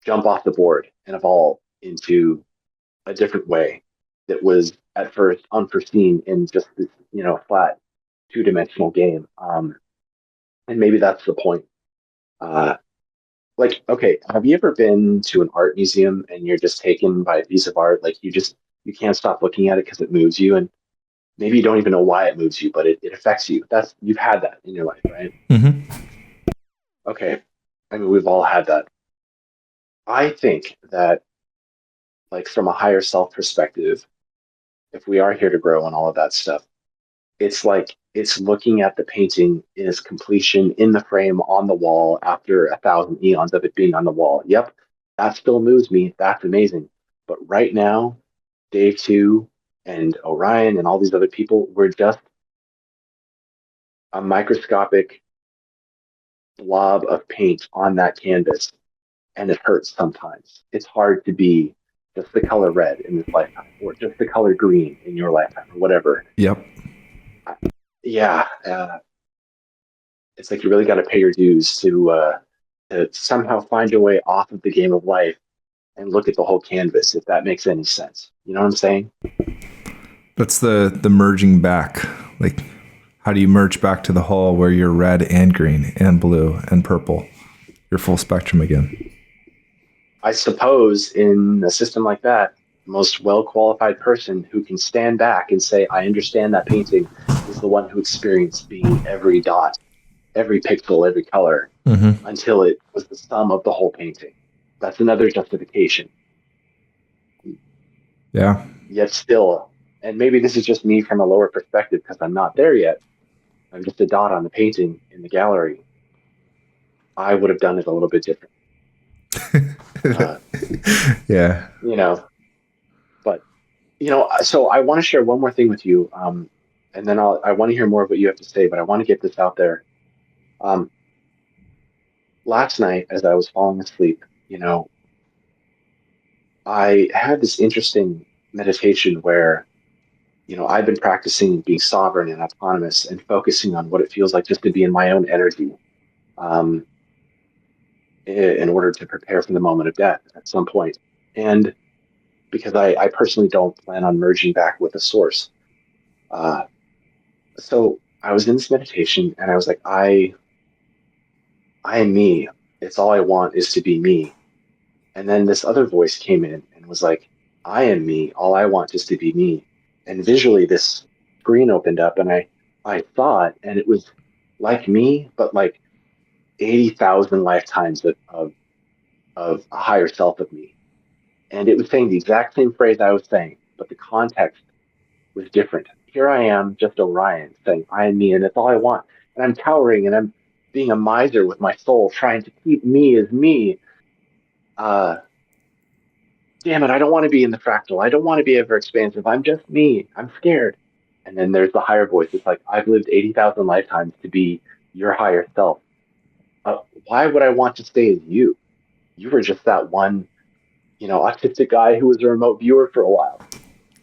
jump off the board and evolve into a different way that was at first unforeseen in just this, you know, flat 2-dimensional game. And maybe that's the point. Like, okay, have you ever been to an art museum and you're just taken by a piece of art? Like you can't stop looking at it because it moves you. And maybe you don't even know why it moves you, but it affects you. You've had that in your life, right? Mm-hmm. Okay. I mean, we've all had that. I think that, like, from a higher self perspective, if we are here to grow and all of that stuff, it's like it's looking at the painting in its completion in the frame on the wall after 1,000 eons of it being on the wall. Yep, that still moves me. That's amazing. But right now, Dave 2 and Orion and all these other people, we're just a microscopic blob of paint on that canvas, and it hurts sometimes. It's hard to be just the color red in this lifetime, or just the color green in your lifetime, or whatever. Yep. Yeah, it's like you really got to pay your dues to somehow find your way off of the game of life and look at the whole canvas, if that makes any sense. You know what I'm saying? That's the merging back. Like, how do you merge back to the whole where you're red and green and blue and purple? You're full spectrum again. I suppose in a system like that, the most well qualified person who can stand back and say, I understand that painting, is the one who experienced being every dot, every pixel, every color, Mm-hmm. until it was the sum of the whole painting. That's another justification. Yeah. Yet still, and maybe this is just me from a lower perspective because I'm not there yet. I'm just a dot on the painting in the gallery. I would have done it a little bit different. Yeah. You know, but so I want to share one more thing with you, and then I want to hear more of what you have to say, but I want to get this out there. Um, Last night, as I was falling asleep, I had this interesting meditation where, I've been practicing being sovereign and autonomous and focusing on what it feels like just to be in my own energy, um, in order to prepare for the moment of death at some point. And because I personally don't plan on merging back with the source. Uh, so I was in this meditation and I was like, I am me. It's all I want is to be me. And then this other voice came in and was like, I am me. All I want is to be me. And visually this screen opened up and I thought, and it was like me, but like 80,000 lifetimes of a higher self of me. And it was saying the exact same phrase I was saying, but the context was different. Here I am, just Orion, saying, I am me, and it's all I want. And I'm cowering and I'm being a miser with my soul, trying to keep me as me. Uh, Damn it, I don't want to be in the fractal. I don't want to be ever expansive. I'm just me. I'm scared. And then there's the higher voice. It's like, I've lived 80,000 lifetimes to be your higher self. Why would I want to stay as you? You were just that one, autistic guy who was a remote viewer for a while.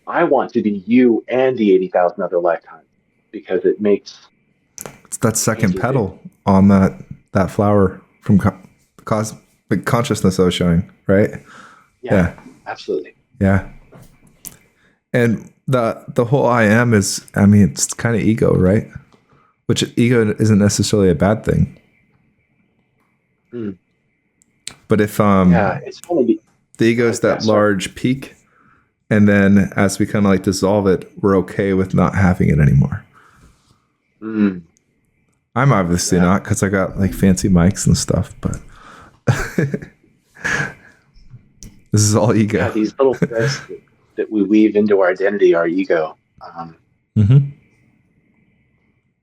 I want to be you and the 80,000 other lifetimes because it makes It's that second painting big. petal on that flower from the consciousness I was showing, right? Yeah, Yeah. absolutely. Yeah. And the whole I am is, I mean, it's kind of ego, right? Which ego isn't necessarily a bad thing. Mm. But if Yeah, it's funny. the Go ego is ahead. Yeah, that sorry. large peak, and then as we kind of like dissolve it, we're okay with not having it anymore. Mm. I'm obviously Yeah. not, because I got like fancy mics and stuff, but this is all Yeah, ego. these little threads that we weave into our identity, our ego. Mm-hmm.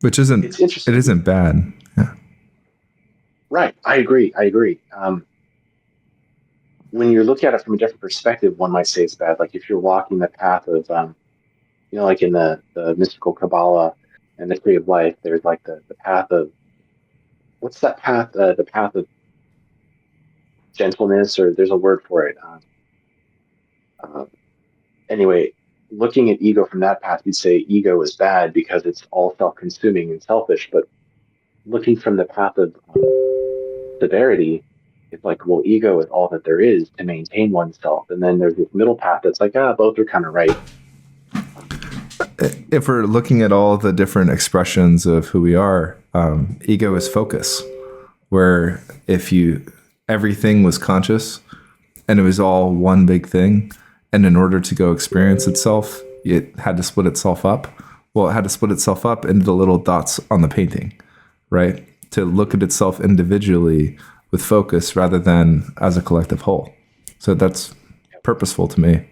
Which It's it interesting. isn't bad. Yeah. Right. I agree. I agree. When you look at it from a different perspective, one might say it's bad. Like if you're walking the path of, like in the mystical Kabbalah and the tree of life, there's like the path of, what's that path? The path of gentleness, or there's a word for it. Um, anyway, looking at ego from that path, you'd say ego is bad because it's all self-consuming and selfish. But looking from the path of severity, it's like, well, ego is all that there is to maintain oneself. And then there's this middle path that's like, both are kind of right. If we're looking at all the different expressions of who we are, ego is focus. Where if everything was conscious and it was all one big thing, and in order to go experience itself, it had to split itself up. Well, it had to split itself up into the little dots on the painting, right? To look at itself individually with focus rather than as a collective whole. So that's purposeful to me.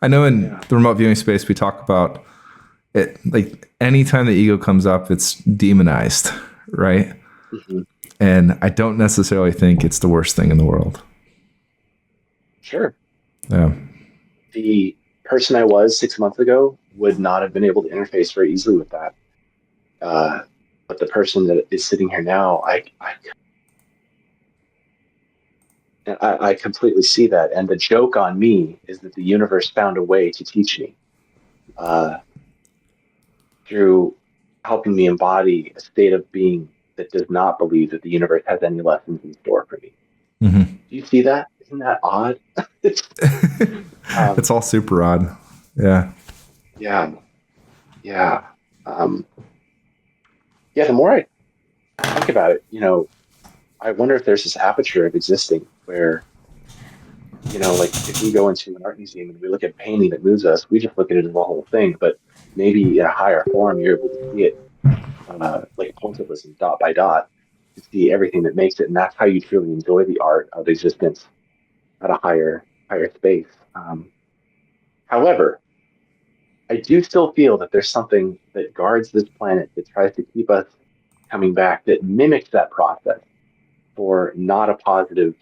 I know in the remote viewing space, we talk about it, like anytime the ego comes up, it's demonized, right? Mm-hmm. And I don't necessarily think it's the worst thing in the world. Sure. Yeah. The person I was 6 months ago would not have been able to interface very easily with that. But the person that is sitting here now, I completely see that. And the joke on me is that the universe found a way to teach me through helping me embody a state of being that does not believe that the universe has any lessons in store for me. Mm-hmm. Do you see that? Isn't that odd? It's all super odd. Yeah. Yeah. Yeah. The more I think about it, I wonder if there's this aperture of existing where, like if we go into an art museum and we look at a painting that moves us, we just look at it as the whole thing. But maybe in a higher form, you're able to see it like pointillist and dot by dot to see everything that makes it. And that's how you truly enjoy the art of existence at a higher space. However, I do still feel that there's something that guards this planet that tries to keep us coming back that mimics that process for not a positive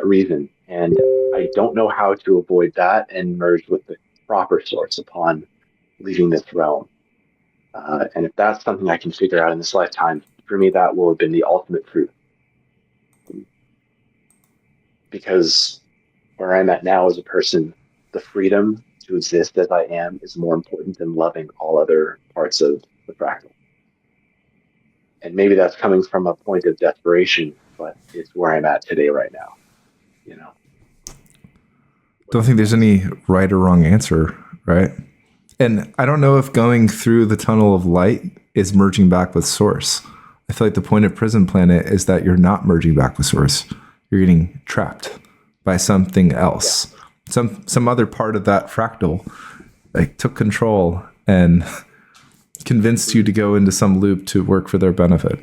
reason. And I don't know how to avoid that and merge with the proper source upon leaving this realm. And if that's something I can figure out in this lifetime, for me, that will have been the ultimate truth. Because where I'm at now as a person, the freedom to exist as I am is more important than loving all other parts of the fractal. And maybe that's coming from a point of desperation, but it's where I'm at today, right now. Don't think there's any right or wrong answer, right? And I don't know if going through the tunnel of light is merging back with source. I feel like the point of Prison Planet is that you're not merging back with source. You're getting trapped by something else. Yeah. Some other part of that fractal like took control and convinced you to go into some loop to work for their benefit.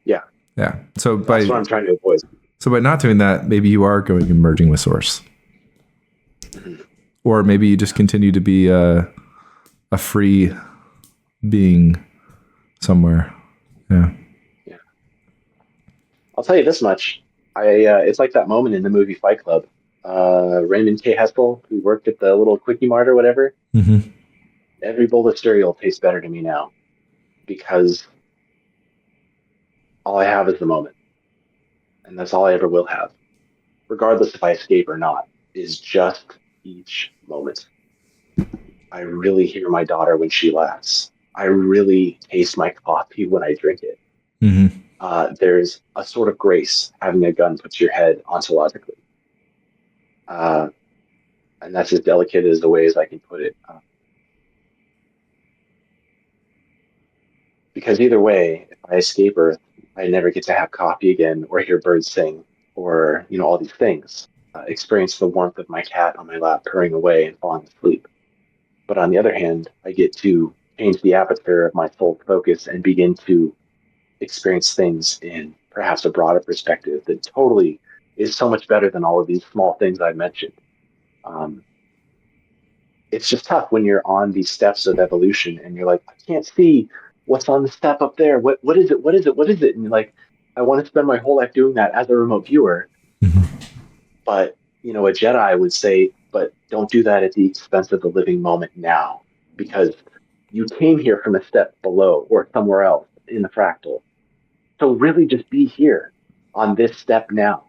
Yeah. Yeah. So that's what I'm trying to avoid. So by not doing that, maybe you are going and merging with source. Mm-hmm. Or maybe you just continue to be a free being somewhere. Yeah. Yeah. I'll tell you this much. It's like that moment in the movie Fight Club. Raymond K. Hessel, who worked at the little Quickie Mart or whatever. Mm-hmm. Every bowl of cereal tastes better to me now because all I have is the moment. And that's all I ever will have, regardless if I escape or not, is just each moment. I really hear my daughter when she laughs. I really taste my coffee when I drink it. Mm-hmm. There's a sort of grace having a gun put to your head ontologically. And that's as delicate as the way as I can put it. Because either way, if I escape Earth, I never get to have coffee again or hear birds sing or, all these things. Experience the warmth of my cat on my lap purring away and falling asleep. But on the other hand, I get to change the aperture of my soul focus and begin to experience things in perhaps a broader perspective that totally is so much better than all of these small things I mentioned. It's just tough when you're on these steps of evolution and you're like, I can't see what's on the step up there. What is it? What is it? What is it? And you're like, I want to spend my whole life doing that as a remote viewer. Mm-hmm. But, a Jedi would say, but don't do that at the expense of the living moment now, because you came here from a step below or somewhere else in the fractal. So really just be here on this step now.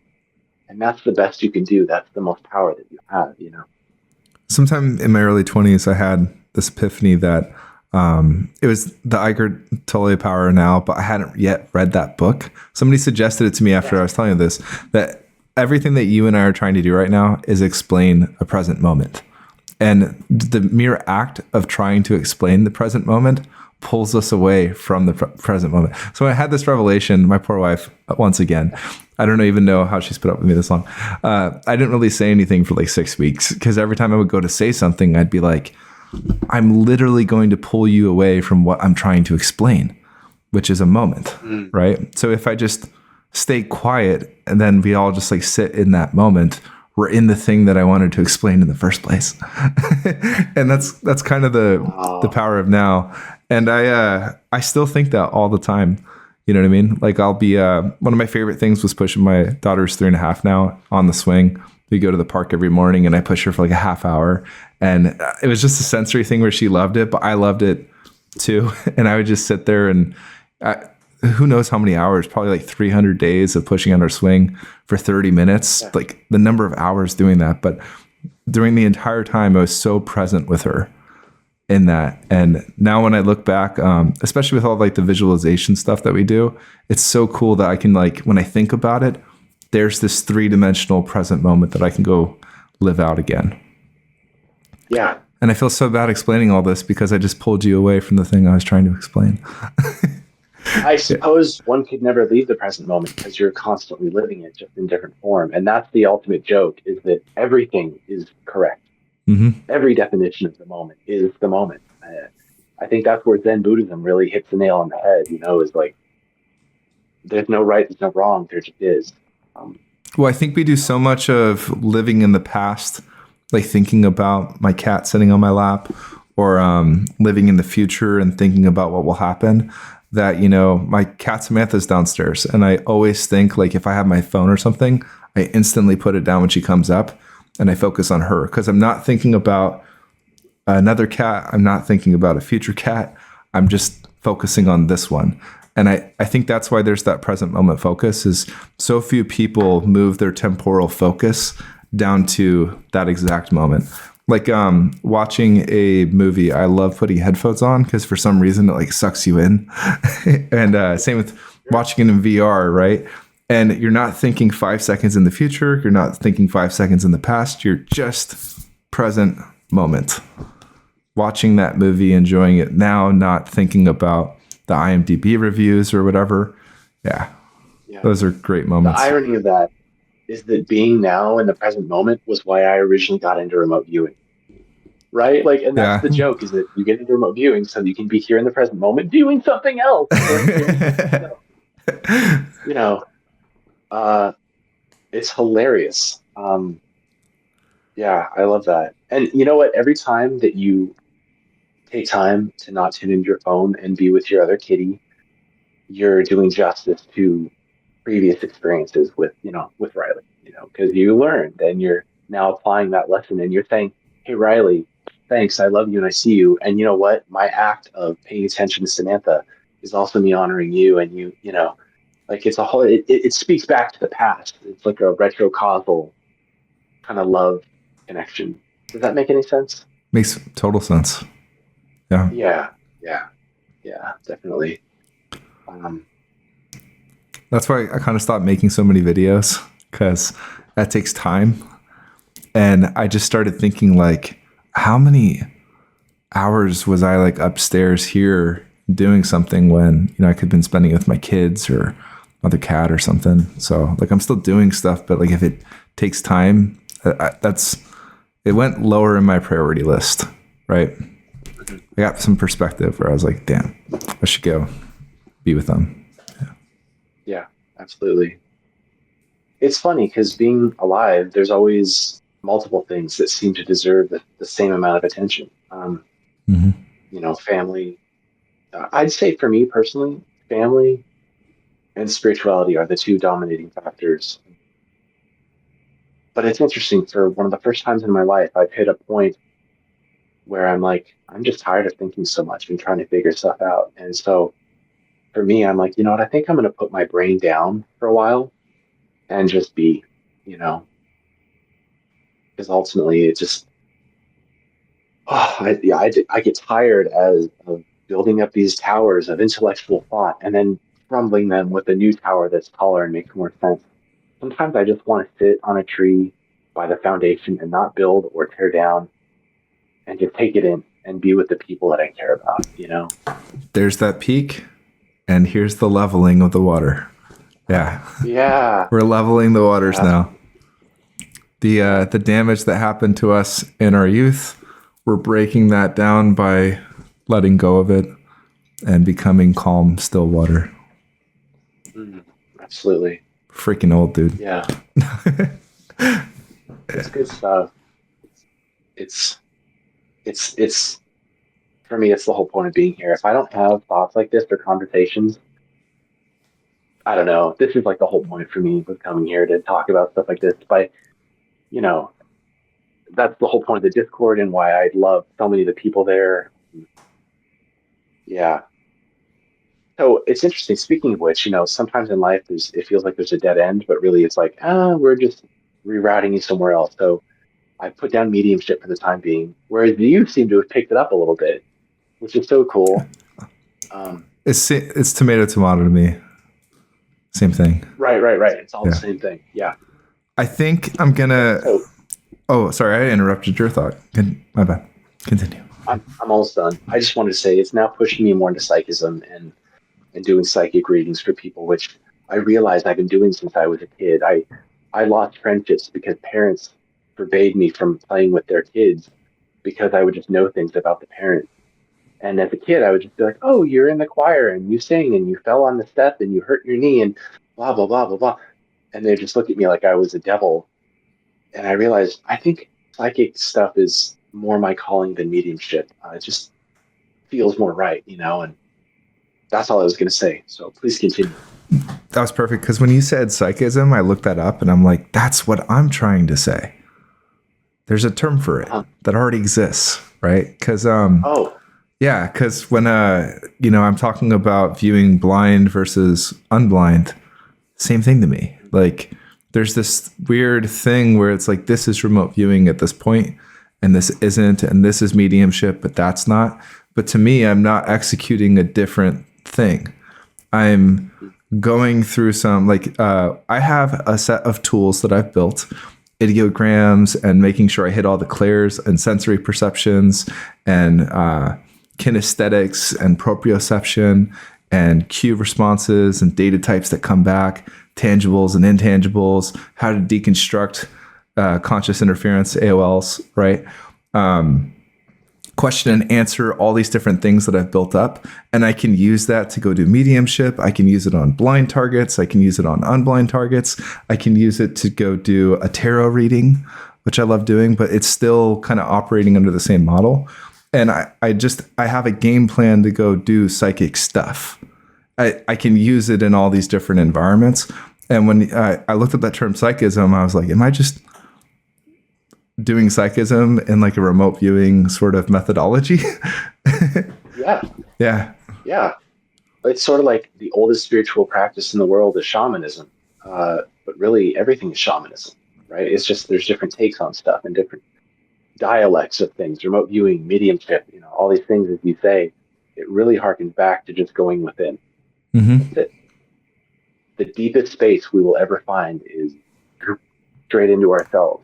And that's the best you can do. That's the most power that you have, Sometime in my early 20s, I had this epiphany that it was the Eckhart Tolle Power Now, but I hadn't yet read that book. Somebody suggested it to me after I was telling you this, that everything that you and I are trying to do right now is explain a present moment. And the mere act of trying to explain the present moment pulls us away from the present moment. So I had this revelation, my poor wife, once again, I don't even know how she's put up with me this long. I didn't really say anything for like 6 weeks because every time I would go to say something, I'd be like, I'm literally going to pull you away from what I'm trying to explain, which is a moment, right? So if I just stay quiet and then we all just like sit in that moment, we're in the thing that I wanted to explain in the first place. And that's kind of the power of now. And I still think that all the time. You know what I mean? Like I'll be, one of my favorite things was pushing my daughter's 3.5 now on the swing. We go to the park every morning and I push her for like a half hour. And it was just a sensory thing where she loved it, but I loved it too. And I would just sit there and who knows how many hours, probably like 300 days of pushing on her swing for 30 minutes, like the number of hours doing that. But during the entire time, I was so present with her in that. And now when I look back, especially with all like the visualization stuff that we do, it's so cool that I can like, when I think about it, there's this 3-dimensional present moment that I can go live out again. Yeah. And I feel so bad explaining all this because I just pulled you away from the thing I was trying to explain. I suppose one could never leave the present moment because you're constantly living it just in different form. And that's the ultimate joke, is that everything is correct. Mm-hmm. Every definition of the moment is the moment. I think that's where Zen Buddhism really hits the nail on the head, is like, there's no right, there's no wrong, there just is. Well, I think we do so much of living in the past, like thinking about my cat sitting on my lap, or living in the future and thinking about what will happen, that, my cat Samantha's downstairs. And I always think like if I have my phone or something, I instantly put it down when she comes up and I focus on her, because I'm not thinking about another cat. I'm not thinking about a future cat. I'm just focusing on this one. And I think that's why there's that present moment focus, is so few people move their temporal focus down to that exact moment. Like watching a movie, I love putting headphones on because for some reason it like sucks you in. And same with watching it in VR, right? And you're not thinking 5 seconds in the future. You're not thinking 5 seconds in the past. You're just present moment. Watching that movie, enjoying it now, not thinking about the IMDb reviews or whatever. Yeah. Those are great moments. The irony of that is that being now in the present moment was why I originally got into remote viewing. Right? Like, and that's the joke, is that you get into remote viewing so you can be here in the present moment doing something else. It's hilarious. Yeah, I love that. And you know what? Every time that you take time to not tune into your phone and be with your other kitty, you're doing justice to previous experiences with Riley, because you learned and you're now applying that lesson and you're saying, hey, Riley, thanks. I love you and I see you. And you know what? My act of paying attention to Samantha is also me honoring you. And like it's a whole, it speaks back to the past. It's like a retrocausal kind of love connection. Does that make any sense? Makes total sense. Yeah. Yeah, definitely. That's why I kind of stopped making so many videos, because that takes time. And I just started thinking like, how many hours was I like upstairs here doing something when, I could have been spending it with my kids or other cat or something. So like I'm still doing stuff, but like if it takes time, it went lower in my priority list, right? I got some perspective where I was like, damn, I should go be with them. Yeah, absolutely. It's funny because being alive, there's always multiple things that seem to deserve the same amount of attention. Family. I'd say for me personally, family and spirituality are the two dominating factors. But it's interesting, for one of the first times in my life, I've hit a point where I'm like, I'm just tired of thinking so much and trying to figure stuff out. And so for me, I'm like, you know what, I think I'm going to put my brain down for a while and just be, because ultimately it just, I get tired of building up these towers of intellectual thought and then crumbling them with a new tower that's taller and makes more sense. Sometimes I just want to sit on a tree by the foundation and not build or tear down and just take it in and be with the people that I care about, There's that peak, and here's the leveling of the water. Yeah. Yeah. We're leveling the waters now. The damage that happened to us in our youth we're breaking that down by letting go of it and becoming calm, still water. Mm, absolutely. Freaking old, dude. Yeah. It's good stuff. It's it's for me, it's the whole point of being here. If I don't have thoughts like this or conversations, I don't know. This is like the whole point for me with coming here to talk about stuff like this. But you know, that's the whole point of the Discord and why I love so many of the people there. Yeah. So it's interesting. Speaking of which, sometimes in life it feels like there's a dead end, but really it's like, we're just rerouting you somewhere else. So I put down mediumship for the time being, whereas you seem to have picked it up a little bit, which is so cool. Um, It's tomato tomato to me. Same thing. right. It's all the Yeah. same thing. Yeah. I think I'm gonna. So Oh, sorry, I interrupted your thought. My bad. Continue. I'm almost done. I just wanted to say it's now pushing me more into psychism and doing psychic readings for people, which I realized I've been doing since I was a kid. I lost friendships because parents forbade me from playing with their kids because I would just know things about the parent. And as a kid, I would just be like, "Oh, you're in the choir and you sing and you fell on the step and you hurt your knee and blah blah blah blah blah," and they just look at me like I was a devil. And I realized I think psychic stuff is more my calling than mediumship. It just feels more right. And that's all I was going to say. So please continue. That was perfect because when you said psychism, I looked that up and I'm like, that's what I'm trying to say. There's a term for it Uh, that already exists, right? Because oh, yeah, because when I'm talking about viewing blind versus unblind, same thing to me. Like there's this weird thing where it's like this is remote viewing at this point, and this isn't, and this is mediumship, but that's not. But to me, I'm not executing a different thing. I'm going through some I have a set of tools that I've built, ideograms, and making sure I hit all the clairs and sensory perceptions and kinesthetics and proprioception and cue responses and data types that come back, tangibles and intangibles, how to deconstruct conscious interference, AOLs, right? Question and answer, all these different things that I've built up. And I can use that to go do mediumship. I can use it on blind targets. I can use it on unblind targets. I can use it to go do a tarot reading, which I love doing, but it's still kind of operating under the same model. And I have a game plan to go do psychic stuff. I can use it in all these different environments. And when I looked up that term psychism, I was like, am I just doing psychism in like a remote viewing sort of methodology? yeah, Yeah. yeah. It's sort of like the oldest spiritual practice in the world is shamanism. But really, everything is shamanism, right? It's just there's different takes on stuff and different dialects of things, remote viewing, mediumship, all these things, as you say, it really harkens back to just going within. Mm-hmm. That's it. The deepest space we will ever find is straight into ourselves,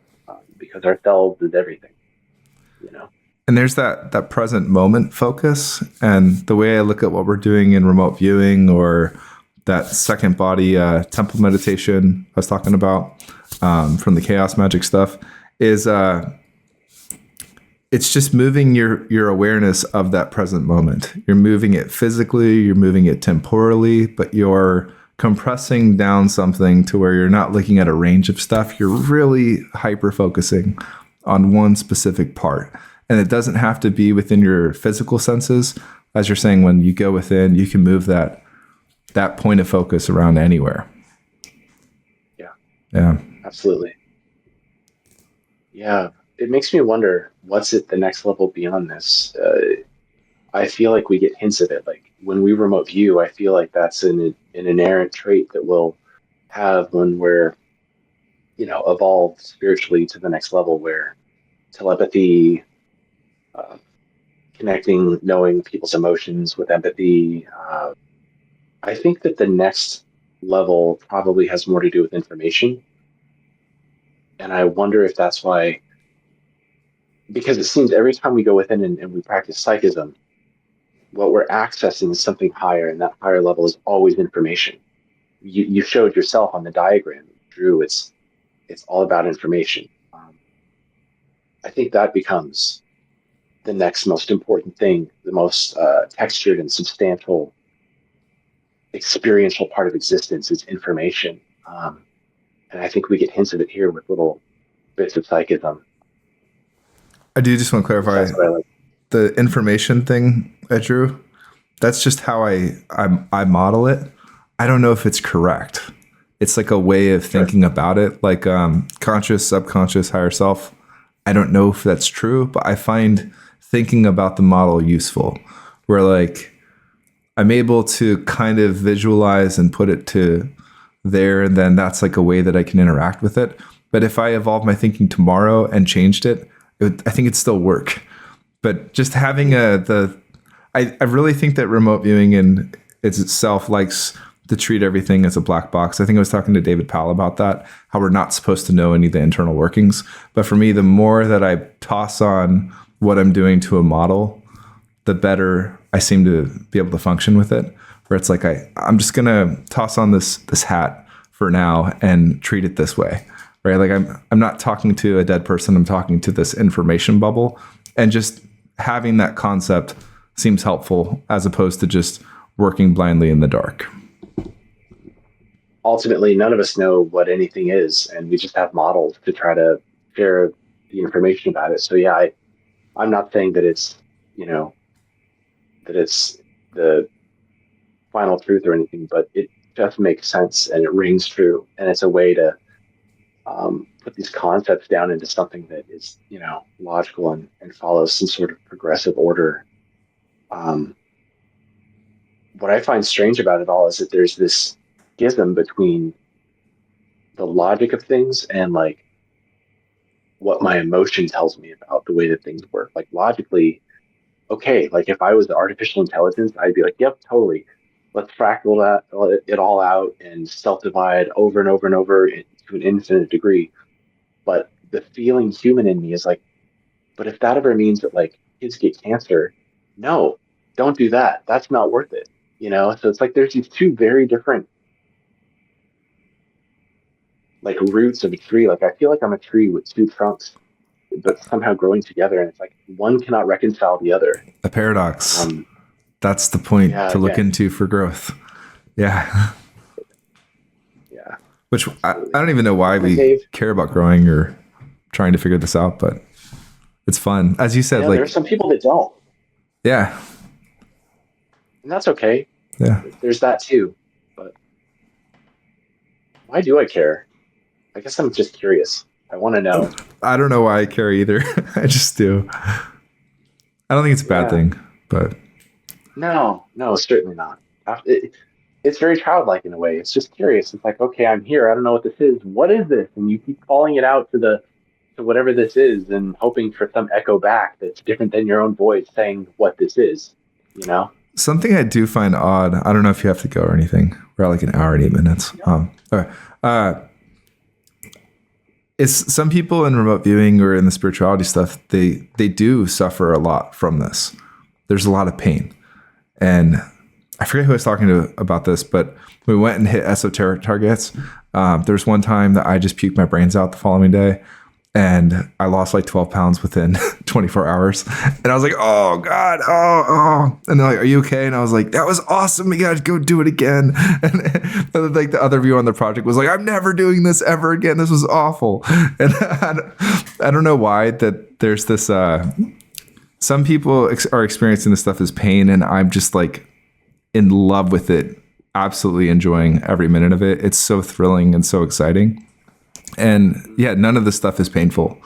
because ourselves is everything. And there's that present moment focus. And the way I look at what we're doing in remote viewing or that second body temple meditation I was talking about from the chaos magic stuff is it's just moving your awareness of that present moment. You're moving it physically, you're moving it temporally, but you're compressing down something to where you're not looking at a range of stuff. You're really hyper focusing on one specific part. And it doesn't have to be within your physical senses. As you're saying, when you go within, you can move that point of focus around anywhere. Yeah. Yeah. Absolutely. Yeah. It makes me wonder what's at the next level beyond this. I feel like we get hints of it. Like when we remote view, I feel like that's an inherent trait that we'll have when we're, evolved spiritually to the next level where telepathy, uh, connecting, knowing people's emotions with empathy. I think that the next level probably has more to do with information. And I wonder if that's why, because it seems every time we go within and we practice psychism, what we're accessing is something higher, and that higher level is always information. You showed yourself on the diagram, Drew. It's all about information. I think that becomes the next most important thing, the most textured and substantial experiential part of existence is information. And I think we get hints of it here with little bits of psychism. I do just want to At least clarify that's what I like. the information thing I drew. That's just how I model it. I don't know if it's correct. It's like a way of Sure. thinking about it, like conscious, subconscious, higher self. I don't know if that's true, but I find thinking about the model useful. Where like I'm able to kind of visualize and put it to there, and then that's like a way that I can interact with it. But if I evolved my thinking tomorrow and changed I think it'd still work. But just having I really think that remote viewing in itself likes to treat everything as a black box. I think I was talking to David Powell about that, how we're not supposed to know any of the internal workings. But for me, the more that I toss on what I'm doing to a model, the better I seem to be able to function with it. Where it's like I'm just gonna toss on this hat for now and treat it this way. Right? Like I'm not talking to a dead person, I'm talking to this information bubble. And just having that concept seems helpful as opposed to just working blindly in the dark. Ultimately, none of us know what anything is, and we just have models to try to share the information about it. So yeah, I'm not saying that it's, you know, that it's the final truth or anything, but it just makes sense and it rings true, and it's a way to put these concepts down into something that is, logical and follows some sort of progressive order. Um, what I find strange about it all is that there's this schism between the logic of things and like what my emotion tells me about the way that things work. Like logically, okay, like if I was the artificial intelligence, I'd be like, yep, totally. Let's fractal it all out and self-divide over and over and over to an infinite degree. But the feeling human in me is like, but if that ever means that like kids get cancer, no, don't do that. That's not worth it. So it's like there's these two very different like roots of a tree. Like I feel like I'm a tree with two trunks, but somehow growing together, and it's like one cannot reconcile the other. A paradox. Um, That's the point yeah, to look again, into for growth. Yeah. yeah, Which I absolutely. don't even know why But we Dave, care about growing or trying to figure this out, but it's fun. As you said, there are like, some people that don't, yeah, and that's okay. yeah. There's that too. But why do I care? I guess I'm just curious. I want to know. I don't know why I care either. I just do. I don't think it's a bad Yeah, thing, but no, no, certainly not. It's very childlike in a way. It's just curious. It's like, okay, I'm here. I don't know what this is. What is this? And you keep calling it out to whatever this is, and hoping for some echo back that's different than your own voice saying what this is. You know? something I do find odd. I don't know if you have to go or anything. We're at like an hour and 8 minutes. No. Okay. Uh, is some people in remote viewing or in the spirituality stuff, they do suffer a lot from this. There's a lot of pain. And I forget who I was talking to about this, but we went and hit esoteric targets. There's one time that I just puked my brains out the following day, and I lost like 12 pounds within 24 hours. And I was like, oh God, oh. And they're like, are you okay? And I was like, that was awesome. We got to go do it again. And then, like the other viewer on the project was like, I'm never doing this ever again. This was awful. And I don't know why that there's this, some people are experiencing this stuff as pain, and I'm just like in love with it, absolutely enjoying every minute of it. It's so thrilling and so exciting. And yeah, none of this stuff is painful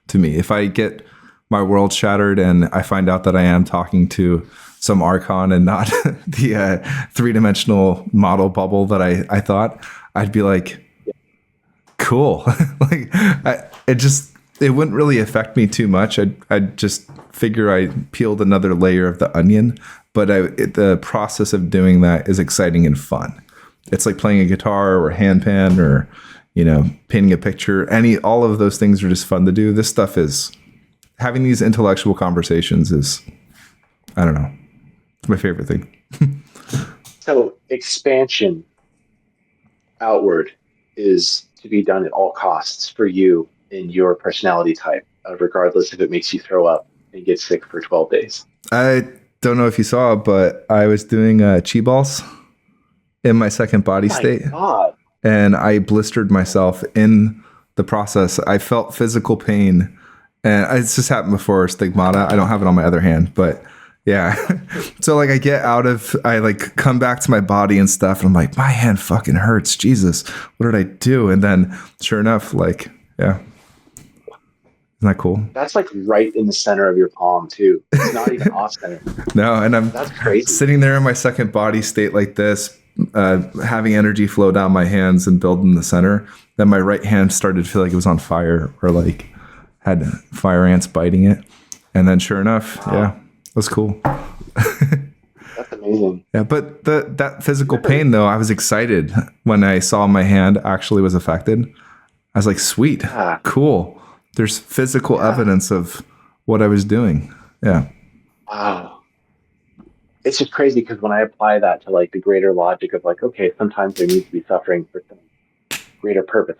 to me. If I get my world shattered and I find out that I am talking to some archon and not the three-dimensional model bubble that I thought, I'd be like, cool. Like it wouldn't really affect me too much. I'd just figure I peeled another layer of the onion, but the process of doing that is exciting and fun. It's like playing a guitar or handpan or, painting a picture. All of those things are just fun to do. This stuff is having these intellectual conversations is, I don't know, it's my favorite thing. So expansion outward is to be done at all costs for you in your personality type, regardless if it makes you throw up and get sick for 12 days. I don't know if you saw, but I was doing chi balls in my second body state, God. and I blistered myself in the process. I felt physical pain, and it's just happened before, stigmata. I don't have it on my other hand, but yeah. So like I like come back to my body and stuff, and I'm like, my hand fucking hurts. Jesus, what did I do? And then sure enough, like, yeah. Isn't that cool? That's like right in the center of your palm too. It's not even off center. No, and That's crazy. Sitting there in my second body state like this, having energy flow down my hands and build in the center. Then my right hand started to feel like it was on fire, or like had fire ants biting it. And then sure enough, yeah, it was cool. That's amazing. Yeah, but that physical pain though, I was excited when I saw my hand actually was affected. I was like, sweet, cool. There's physical evidence of what I was doing. Yeah. Wow. It's just crazy because when I apply that to like the greater logic of like, okay, sometimes there needs to be suffering for some greater purpose.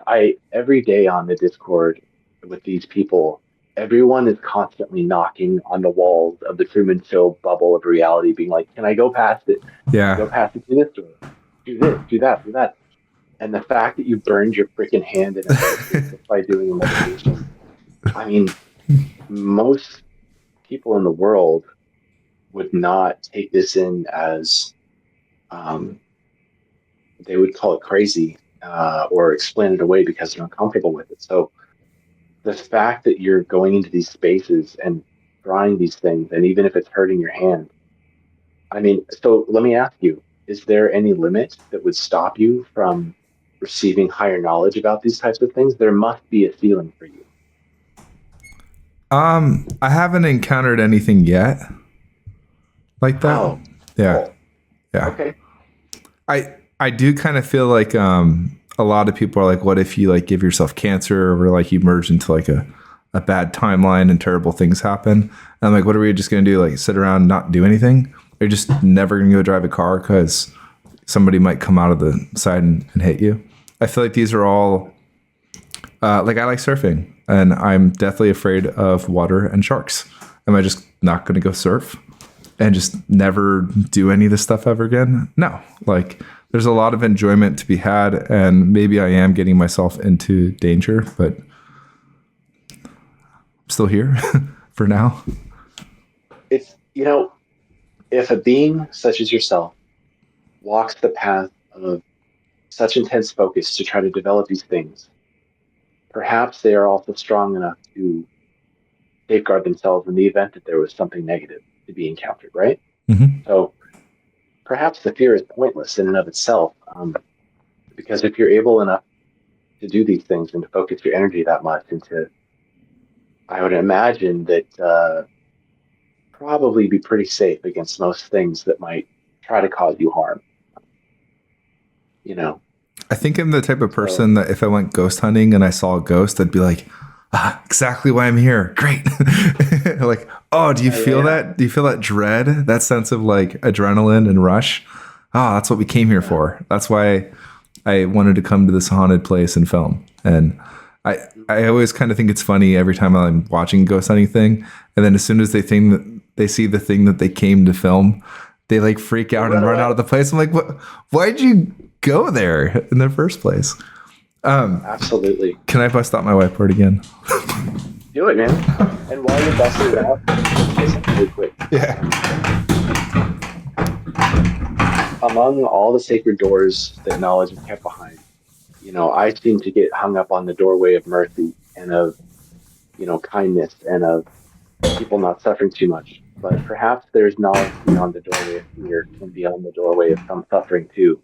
Every day on the Discord with these people, everyone is constantly knocking on the walls of the Truman Show bubble of reality, being like, can I go past it? Yeah. Go past it to this door. Do this, do that, do that. And the fact that you burned your freaking hand in it by doing a meditation. I mean, most people in the world would not take this in as they would call it crazy or explain it away because they're uncomfortable with it. So the fact that you're going into these spaces and trying these things, and even if it's hurting your hand, I mean, so let me ask you, is there any limit that would stop you from receiving higher knowledge about these types of things? There must be a ceiling for you. I haven't encountered anything yet like that. Oh, yeah. cool. Yeah. Okay. I do kind of feel like a lot of people are like, what if you like give yourself cancer, or like you merge into like a bad timeline and terrible things happen? And I'm like, what are we just going to do? Like sit around and not do anything? Or you're just never going to go drive a car because somebody might come out of the side and hit you? I feel like these are all like, I like surfing, and I'm deathly afraid of water and sharks. Am I just not going to go surf and just never do any of this stuff ever again? No. Like, there's a lot of enjoyment to be had, and maybe I am getting myself into danger, but I'm still here for now. It's, if a being such as yourself walks the path of such intense focus to try to develop these things, perhaps they are also strong enough to safeguard themselves in the event that there was something negative to be encountered, right? Mm-hmm. So perhaps the fear is pointless in and of itself, because if you're able enough to do these things and to focus your energy that much into, I would imagine that probably be pretty safe against most things that might try to cause you harm. I think I'm the type of person that if I went ghost hunting and I saw a ghost, I'd be like, exactly why I'm here. Great. Like, oh, do you feel that? Do you feel that dread? That sense of like adrenaline and rush? Oh, that's what we came here for. That's why I wanted to come to this haunted place and film. And I always kind of think it's funny every time I'm watching a ghost hunting thing. And then as soon as they see the thing that they came to film, they like freak out and run out of the place. I'm like, what? Why'd you go there in the first place? Absolutely. Can I bust out my whiteboard again? Do it, man. And while you're busting it out, say something really quick. Yeah. Among all the sacred doors that knowledge is kept behind, I seem to get hung up on the doorway of mercy and of, kindness and of people not suffering too much. But perhaps there's knowledge beyond the doorway of fear and beyond the doorway of some suffering too.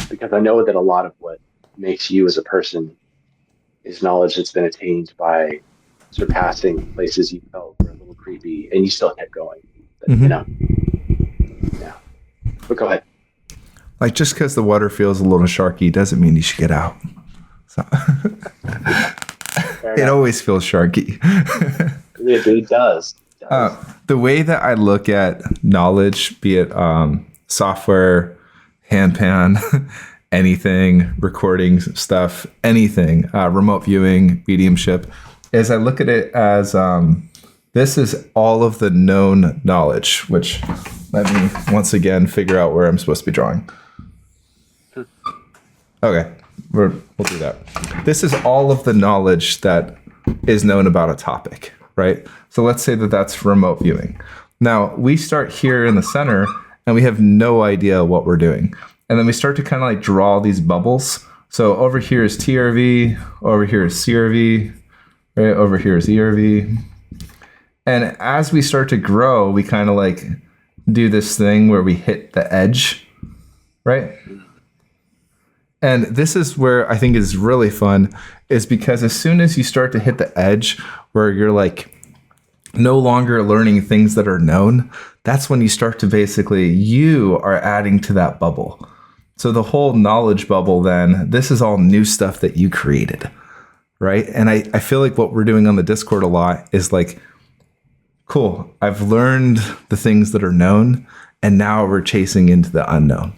Because I know that a lot of what makes you as a person is knowledge that's been attained by surpassing places you felt were a little creepy, and you still kept going. But, yeah. But go ahead. Like, just because the water feels a little sharky doesn't mean you should get out. So it always feels sharky. It does. The way that I look at knowledge, be it software, handpan, anything, recording stuff, anything, remote viewing, mediumship, is I look at it as This is all of the known knowledge, which let me once again figure out where I'm supposed to be drawing. Okay, we'll do that. This is all of the knowledge that is known about a topic, right? So let's say that that's remote viewing. Now, we start here in the center, and we have no idea what we're doing. And then we start to kind of like draw these bubbles. So over here is TRV, over here is CRV, right? Over here is ERV. And as we start to grow, we kind of like do this thing where we hit the edge, right? And this is where I think is really fun, is because as soon as you start to hit the edge where you're like no longer learning things that are known, that's when you start to basically, you are adding to that bubble. So the whole knowledge bubble, then, this is all new stuff that you created, right? And I feel like what we're doing on the Discord a lot is like, cool, I've learned the things that are known, and now we're chasing into the unknown.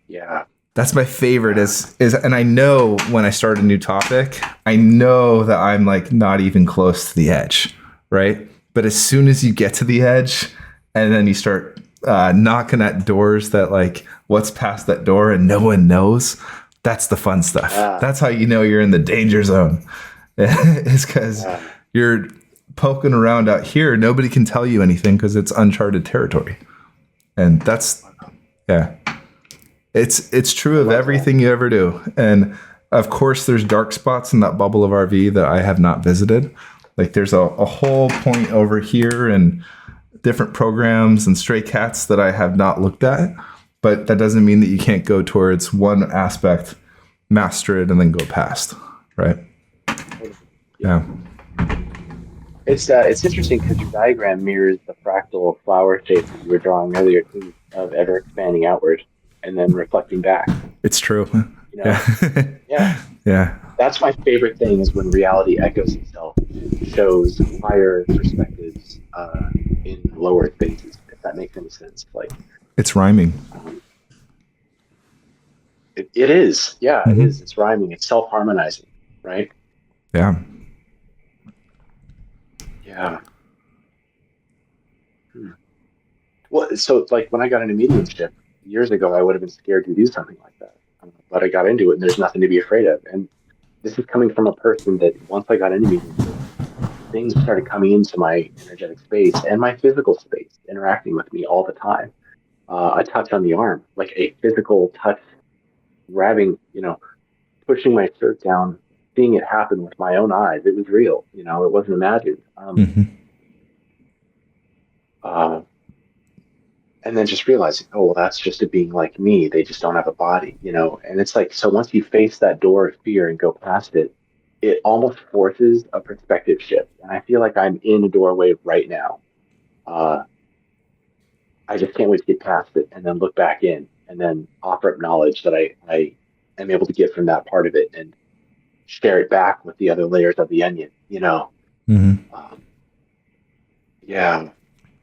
Yeah. That's my favorite is, and I know when I start a new topic, I know that I'm like not even close to the edge, right? But as soon as you get to the edge and then you start knocking at doors that like, what's past that door and no one knows, that's the fun stuff. Yeah. That's how you know you're in the danger zone. It's because you're poking around out here. Nobody can tell you anything because it's uncharted territory. And that's, yeah. It's true of everything you ever do. And of course, there's dark spots in that bubble of RV that I have not visited. Like there's a whole point over here and different programs and stray cats that I have not looked at. But that doesn't mean that you can't go towards one aspect, master it, and then go past, right? Yeah. It's interesting because your diagram mirrors the fractal flower shape that you were drawing earlier too, of ever expanding outward and then reflecting back. It's true. You know? Yeah. Yeah. That's my favorite thing, is when reality echoes itself, shows higher perspectives in lower spaces, if that makes any sense. Like, it's rhyming. It is. Yeah, it is. It's rhyming. It's self-harmonizing, right? Yeah. Yeah. Well, so like when I got into mediumship years ago, I would have been scared to do something like that. But I got into it, and there's nothing to be afraid of. And this is coming from a person that once I got into mediumship, things started coming into my energetic space and my physical space, interacting with me all the time. A touch on the arm, like a physical touch, grabbing, pushing my shirt down, seeing it happen with my own eyes. It was real, it wasn't imagined. And then just realizing, oh, well, that's just a being like me. They just don't have a body, and it's like, so once you face that door of fear and go past it, it almost forces a perspective shift. And I feel like I'm in a doorway right now. I just can't wait to get past it and then look back in and then offer up knowledge that I am able to get from that part of it and share it back with the other layers of the onion, Yeah.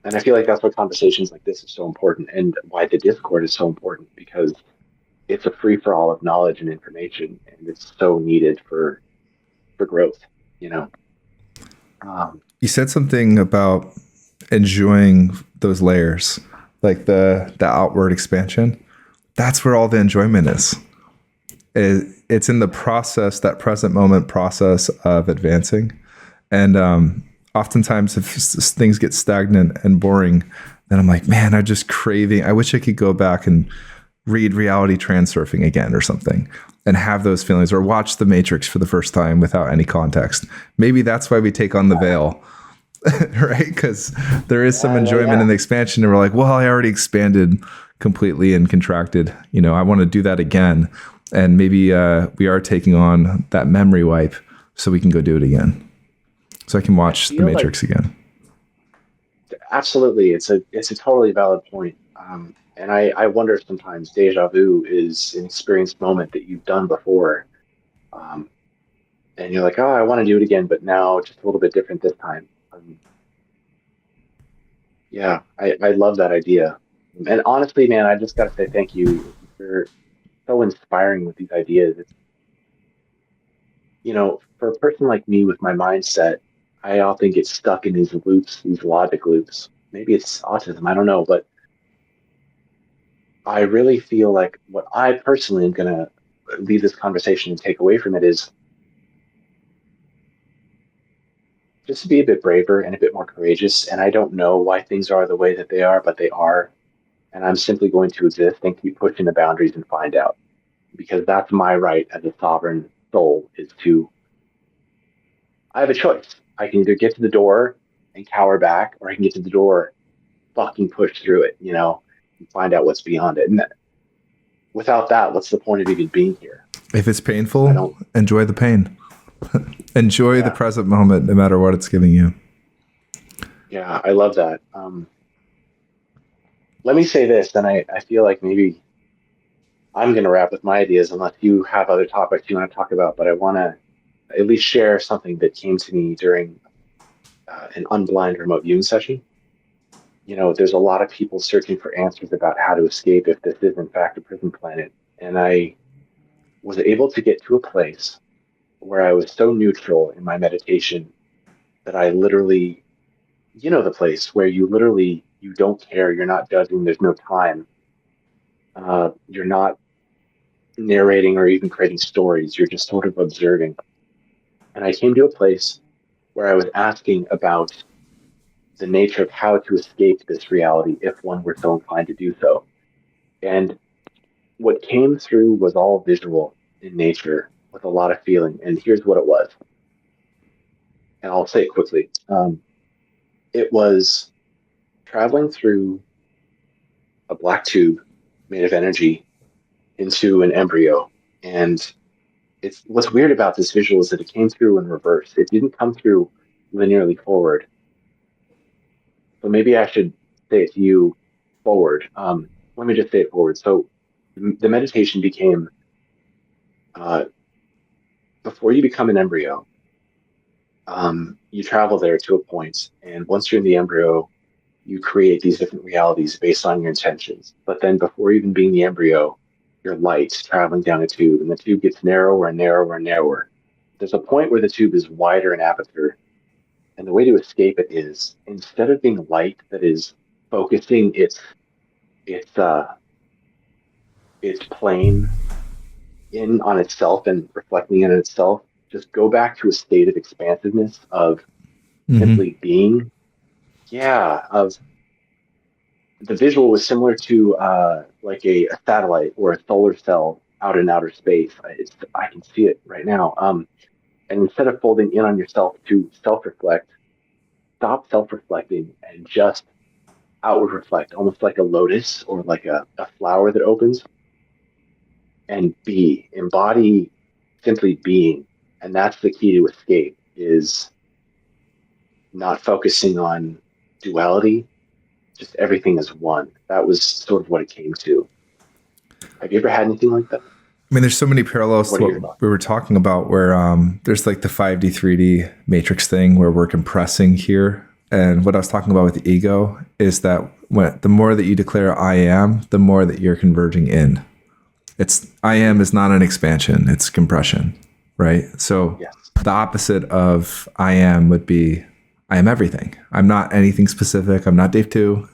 And I feel like that's why conversations like this are so important, and why the Discord is so important, because it's a free for all of knowledge and information, and it's so needed for growth, You said something about enjoying those layers, like the outward expansion. That's where all the enjoyment is. It's in the process, that present moment process of advancing. And oftentimes if things get stagnant and boring, then I'm like, man, I wish I could go back and read Reality Transurfing again or something and have those feelings, or watch The Matrix for the first time without any context. Maybe that's why we take on the veil, right? Because there is some enjoyment in the expansion, and we're like, well, I already expanded completely and contracted. I want to do that again. And maybe we are taking on that memory wipe so we can go do it again. So I can watch The Matrix again. Absolutely. It's a totally valid point. And I wonder sometimes, deja vu is an experienced moment that you've done before. And you're like, oh, I want to do it again, but now just a little bit different this time. Yeah, I love that idea. And honestly, man, I just got to say thank you. You're so inspiring with these ideas. It's, for a person like me with my mindset, I often get stuck in these loops, these logic loops. Maybe it's autism, I don't know, but I really feel like what I personally am going to leave this conversation and take away from it is just to be a bit braver and a bit more courageous. And I don't know why things are the way that they are, but they are. And I'm simply going to exist and keep pushing the boundaries and find out, because that's my right as a sovereign soul, is to, I have a choice. I can either get to the door and cower back, or I can get to the door, fucking push through it, and find out what's beyond it. And without that, what's the point of even being here? If it's I painful, don't, enjoy the pain. Enjoy the yeah, present moment, no matter what it's giving you. yeah, I love that. Let me say this, and I feel like maybe I'm going to wrap with my ideas unless you have other topics you want to talk about, but I want to at least share something that came to me during an unblind remote viewing session. There's a lot of people searching for answers about how to escape if this is in fact a prison planet. And I was able to get to a place where I was so neutral in my meditation that I literally, the place where you literally, you don't care, you're not judging, there's no time. You're not narrating or even creating stories, you're just sort of observing. And I came to a place where I was asking about the nature of how to escape this reality if one were so inclined to do so. And what came through was all visual in nature with a lot of feeling. And here's what it was. And I'll say it quickly. It was traveling through a black tube made of energy into an embryo. And it's what's weird about this visual is that it came through in reverse. It didn't come through linearly forward. So maybe I should say it to you forward. Let me just say it forward. So the meditation became uh, before you become an embryo, you travel there to a point, and once you're in the embryo, you create these different realities based on your intentions. But then before even being the embryo, you're light traveling down a tube, and the tube gets narrower and narrower and narrower. There's a point where the tube is wider in aperture, and the way to escape it is instead of being light that is focusing its its plane in on itself and reflecting in itself, just go back to a state of expansiveness of Mm-hmm. simply being. Yeah, of the visual was similar to like a satellite or a solar cell out in outer space. I can see it right now. And instead of folding in on yourself to self-reflect, stop self-reflecting and just outward reflect, almost like a lotus or like a flower that opens, and embody simply being. And that's the key to escape, is not focusing on duality, just everything is one. That was sort of what it came to. Have you ever had anything like that? I mean, there's so many parallels What to are what your thoughts? we were talking about where there's like the 5D, 3D matrix thing where we're compressing here. And what I was talking about with the ego is that the more that you declare I am, the more that you're converging in. It's I am is not an expansion, it's compression, right? So Yes. the opposite of I am would be I am everything. I'm not anything specific. I'm not Dave 2.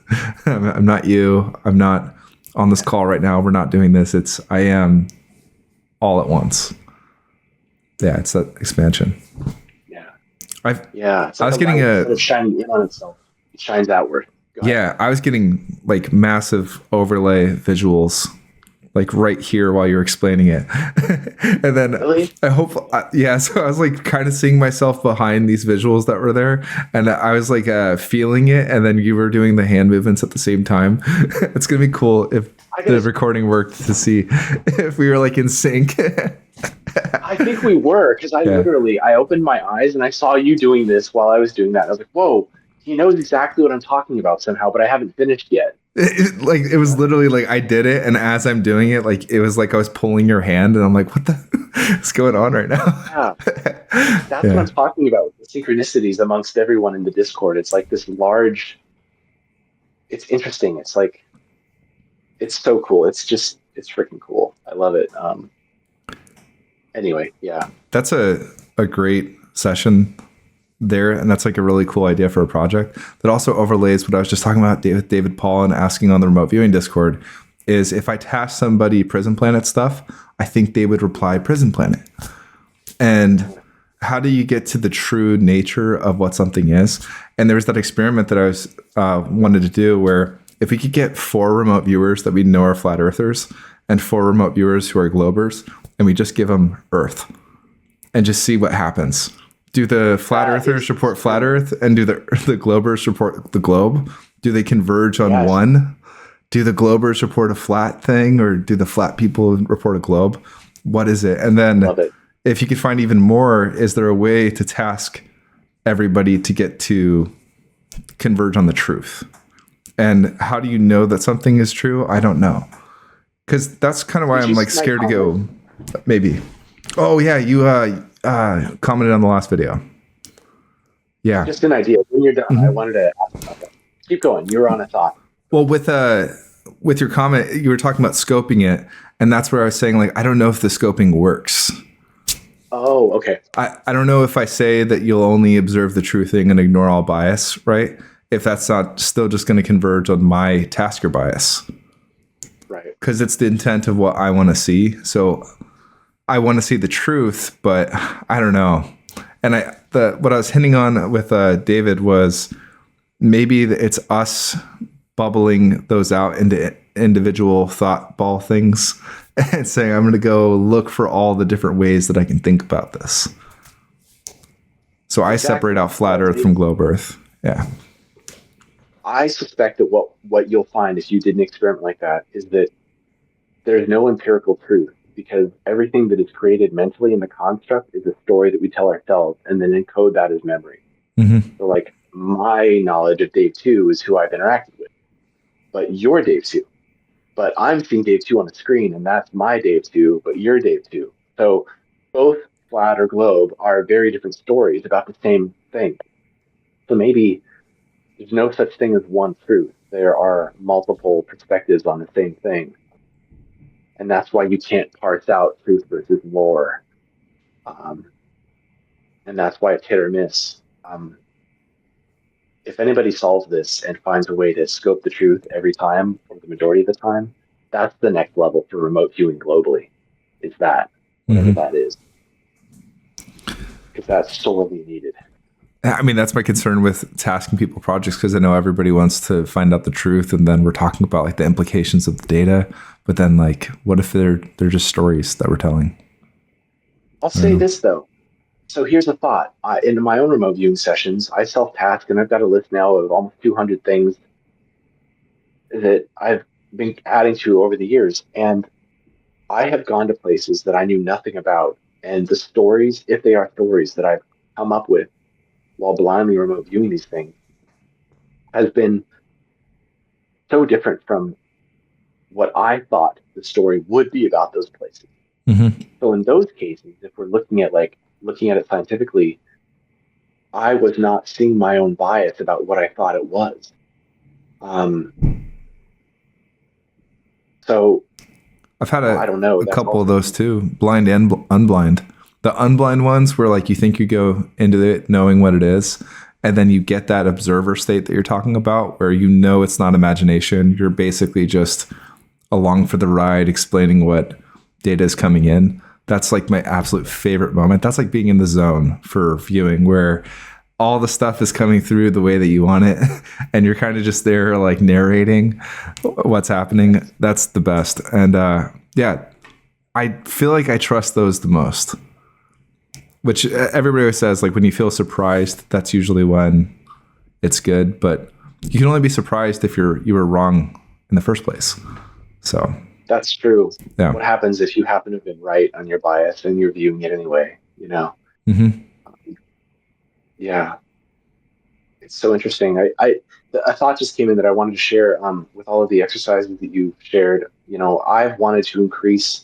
I'm not you. I'm not on this Yeah. call right now. We're not doing this. It's I am all at once. Yeah, it's that expansion. Yeah. I've Yeah. It's I like a was getting light. a Instead of shining in on itself, it shines outward. Go ahead. yeah, I was getting like massive overlay visuals like right here while you're explaining it. And then Really? I hope, yeah. So I was like kind of seeing myself behind these visuals that were there. And I was like feeling it. And then you were doing the hand movements at the same time. It's going to be cool if I the gotta. recording worked to see if we were like in sync. I think we were, because Yeah. I opened my eyes and I saw you doing this while I was doing that. I was like, whoa, he knows exactly what I'm talking about somehow, but I haven't finished yet. Like it was literally like I did it, and as I'm doing it, like it was like I was pulling your hand, and I'm like, "What the is going on right now?" Yeah. That's what I'm Yeah, talking about. The synchronicities amongst everyone in the Discord. It's like this large, it's interesting. It's like, it's so cool. It's freaking cool. I love it. Anyway, yeah. that's a great session. there, and that's like a really cool idea for a project that also overlays what I was just talking about with David Paul and asking on the remote viewing Discord. Is if I task somebody Prison Planet stuff, I think they would reply Prison Planet. And how do you get to the true nature of what something is? And there was that experiment that I was wanted to do where if we could get 4 remote viewers that we know are flat earthers and 4 remote viewers who are globers, and we just give them Earth and just see what happens. Do the flat earthers report flat Earth, and do the globers report the globe? Do they converge on one? Do the globers report a flat thing, or do the flat people report a globe? What is it? And then if you could find even more, is there a way to task everybody to get to converge on the truth? And how do you know that something is true? I don't know. Because that's kind of why I'm like scared to go. Maybe. Oh yeah, you commented on the last video. Yeah. Just an idea. When you're done, I wanted to ask about that. Keep going. You were on a thought. Well, with your comment, you were talking about scoping it, and that's where I was saying, like, I don't know if the scoping works. Oh, okay. I don't know if I say that you'll only observe the true thing and ignore all bias, right? If that's not still just going to converge on my tasker bias. Right. Because it's the intent of what I want to see. So I want to see the truth, but I don't know. And what I was hinting on with David was maybe it's us bubbling those out into individual thought ball things and saying, I'm going to go look for all the different ways that I can think about this. So I separate out flat Earth from globe Earth. Yeah. I suspect that what you'll find if you did an experiment like that is that there's no empirical truth, because everything that is created mentally in the construct is a story that we tell ourselves and then encode that as memory. So like my knowledge of Dave 2 is who I've interacted with, but you're Dave 2. But I'm seeing Dave 2 on the screen, and that's my Dave 2, but you're Dave 2. So both flat or globe are very different stories about the same thing. So maybe there's no such thing as one truth. There are multiple perspectives on the same thing. And that's why you can't parse out truth versus lore. And that's why it's hit or miss. If anybody solves this and finds a way to scope the truth every time, or the majority of the time, that's the next level for remote viewing globally. Is that, whatever that is. Because that's sorely needed. I mean, that's my concern with tasking people projects, because I know everybody wants to find out the truth, and then we're talking about like the implications of the data. But then, like, what if they're just stories that we're telling? I'll say this though. So here's a thought. In my own remote viewing sessions, I self-task, and I've got a list now of almost 200 things that I've been adding to over the years. And I have gone to places that I knew nothing about. And the stories, if they are stories that I've come up with while blindly remote viewing these things, has been so different from what I thought the story would be about those places. So in those cases, if we're looking at it scientifically, I was not seeing my own bias about what I thought it was. So I've had I don't know. a couple of those too, blind and unblind. The unblind ones where like you think you go into it knowing what it is, and then you get that observer state that you're talking about where you know it's not imagination. You're basically just along for the ride explaining what data is coming in. That's like my absolute favorite moment. That's like being in the zone for viewing, where all the stuff is coming through the way that you want it, and you're kind of just there like narrating what's happening. That's the best. And yeah, I feel like I trust those the most. Which everybody always says, like when you feel surprised, that's usually when it's good. But you can only be surprised if you were wrong in the first place. So that's true. Yeah. What happens if you happen to have been right on your bias and you're viewing it anyway? You know. Yeah, it's so interesting. A thought just came in that I wanted to share with all of the exercises that you shared. You know, I've wanted to increase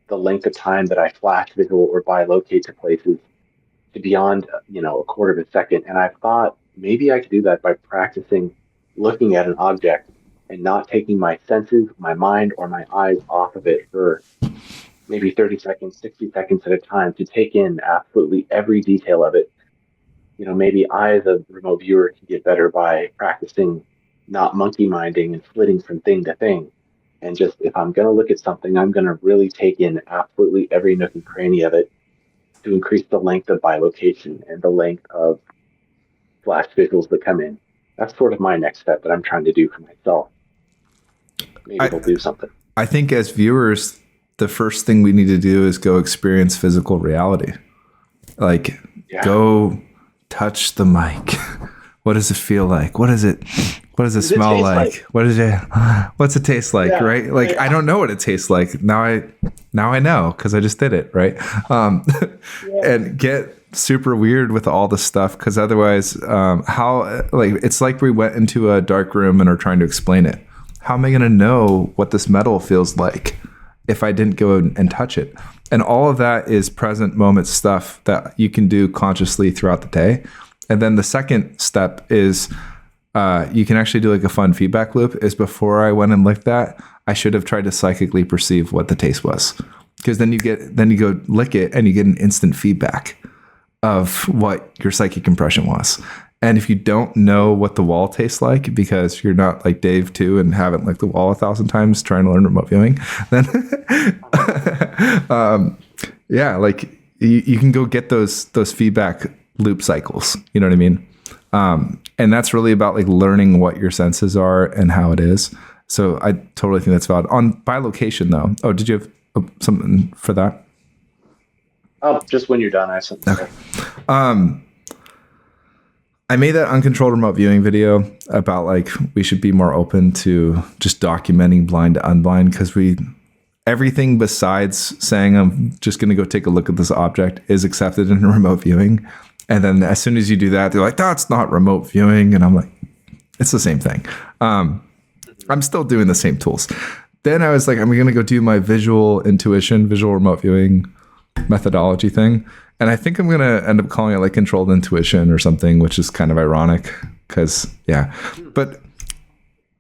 the length of time that I flash visual or bilocate to places to beyond, a quarter of a second. And I thought maybe I could do that by practicing looking at an object and not taking my senses, my mind, or my eyes off of it for maybe 30 seconds, 60 seconds at a time, to take in absolutely every detail of it. maybe I, the remote viewer, can get better by practicing not monkey minding and flitting from thing to thing. And just if I'm going to look at something, I'm going to really take in absolutely every nook and cranny of it to increase the length of bilocation and the length of flash visuals that come in. That's sort of my next step that I'm trying to do for myself. Maybe I it'll do something. I think as viewers, the first thing we need to do is go experience physical reality. Like, Yeah. go touch the mic. What does it feel like? What is it? What does it smell like? What is it? What's it taste like? Yeah, right? Like, yeah. I don't know what it tastes like. Now I know because I just did it. Right. Yeah. And get super weird with all the stuff because otherwise, how like it's like we went into a dark room and are trying to explain it. How am I going to know what this metal feels like if I didn't go and touch it? And all of that is present moment stuff that you can do consciously throughout the day. And then the second step is you can actually do like a fun feedback loop. Is before I went and licked that, I should have tried to psychically perceive what the taste was, because then you go lick it and you get an instant feedback of what your psychic impression was. And if you don't know what the wall tastes like because you're not like Dave too and haven't licked the wall 1,000 times trying to learn remote viewing, then yeah, like you can go get those feedback loop cycles. You know what I mean? And that's really about like learning what your senses are and how it is. So I totally think that's valid. On bilocation though. Oh, did you have something for that? Oh, just when you're done, I have something to Okay. say. I made that uncontrolled remote viewing video about like we should be more open to just documenting blind to unblind, because everything besides saying I'm just going to go take a look at this object is accepted in remote viewing. And then as soon as you do that, they're like, that's not remote viewing. And I'm like, it's the same thing. I'm still doing the same tools. Then I was like, I'm going to go do my visual intuition, visual remote viewing methodology thing. And I think I'm going to end up calling it like controlled intuition or something, which is kind of ironic because, yeah. But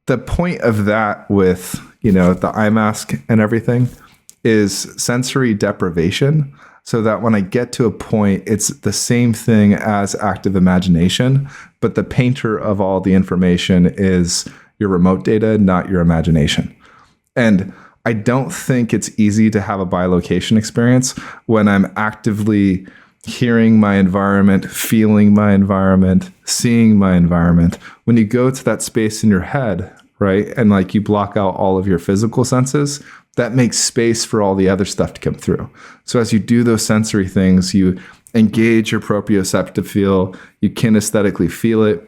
the point of that with, the eye mask and everything is sensory deprivation. So that when I get to a point, it's the same thing as active imagination, but the painter of all the information is your remote data, not your imagination. And I don't think it's easy to have a bilocation experience when I'm actively hearing my environment, feeling my environment, seeing my environment. When you go to that space in your head, right, and like you block out all of your physical senses, that makes space for all the other stuff to come through. So as you do those sensory things, you engage your proprioceptive feel, you kinesthetically feel it,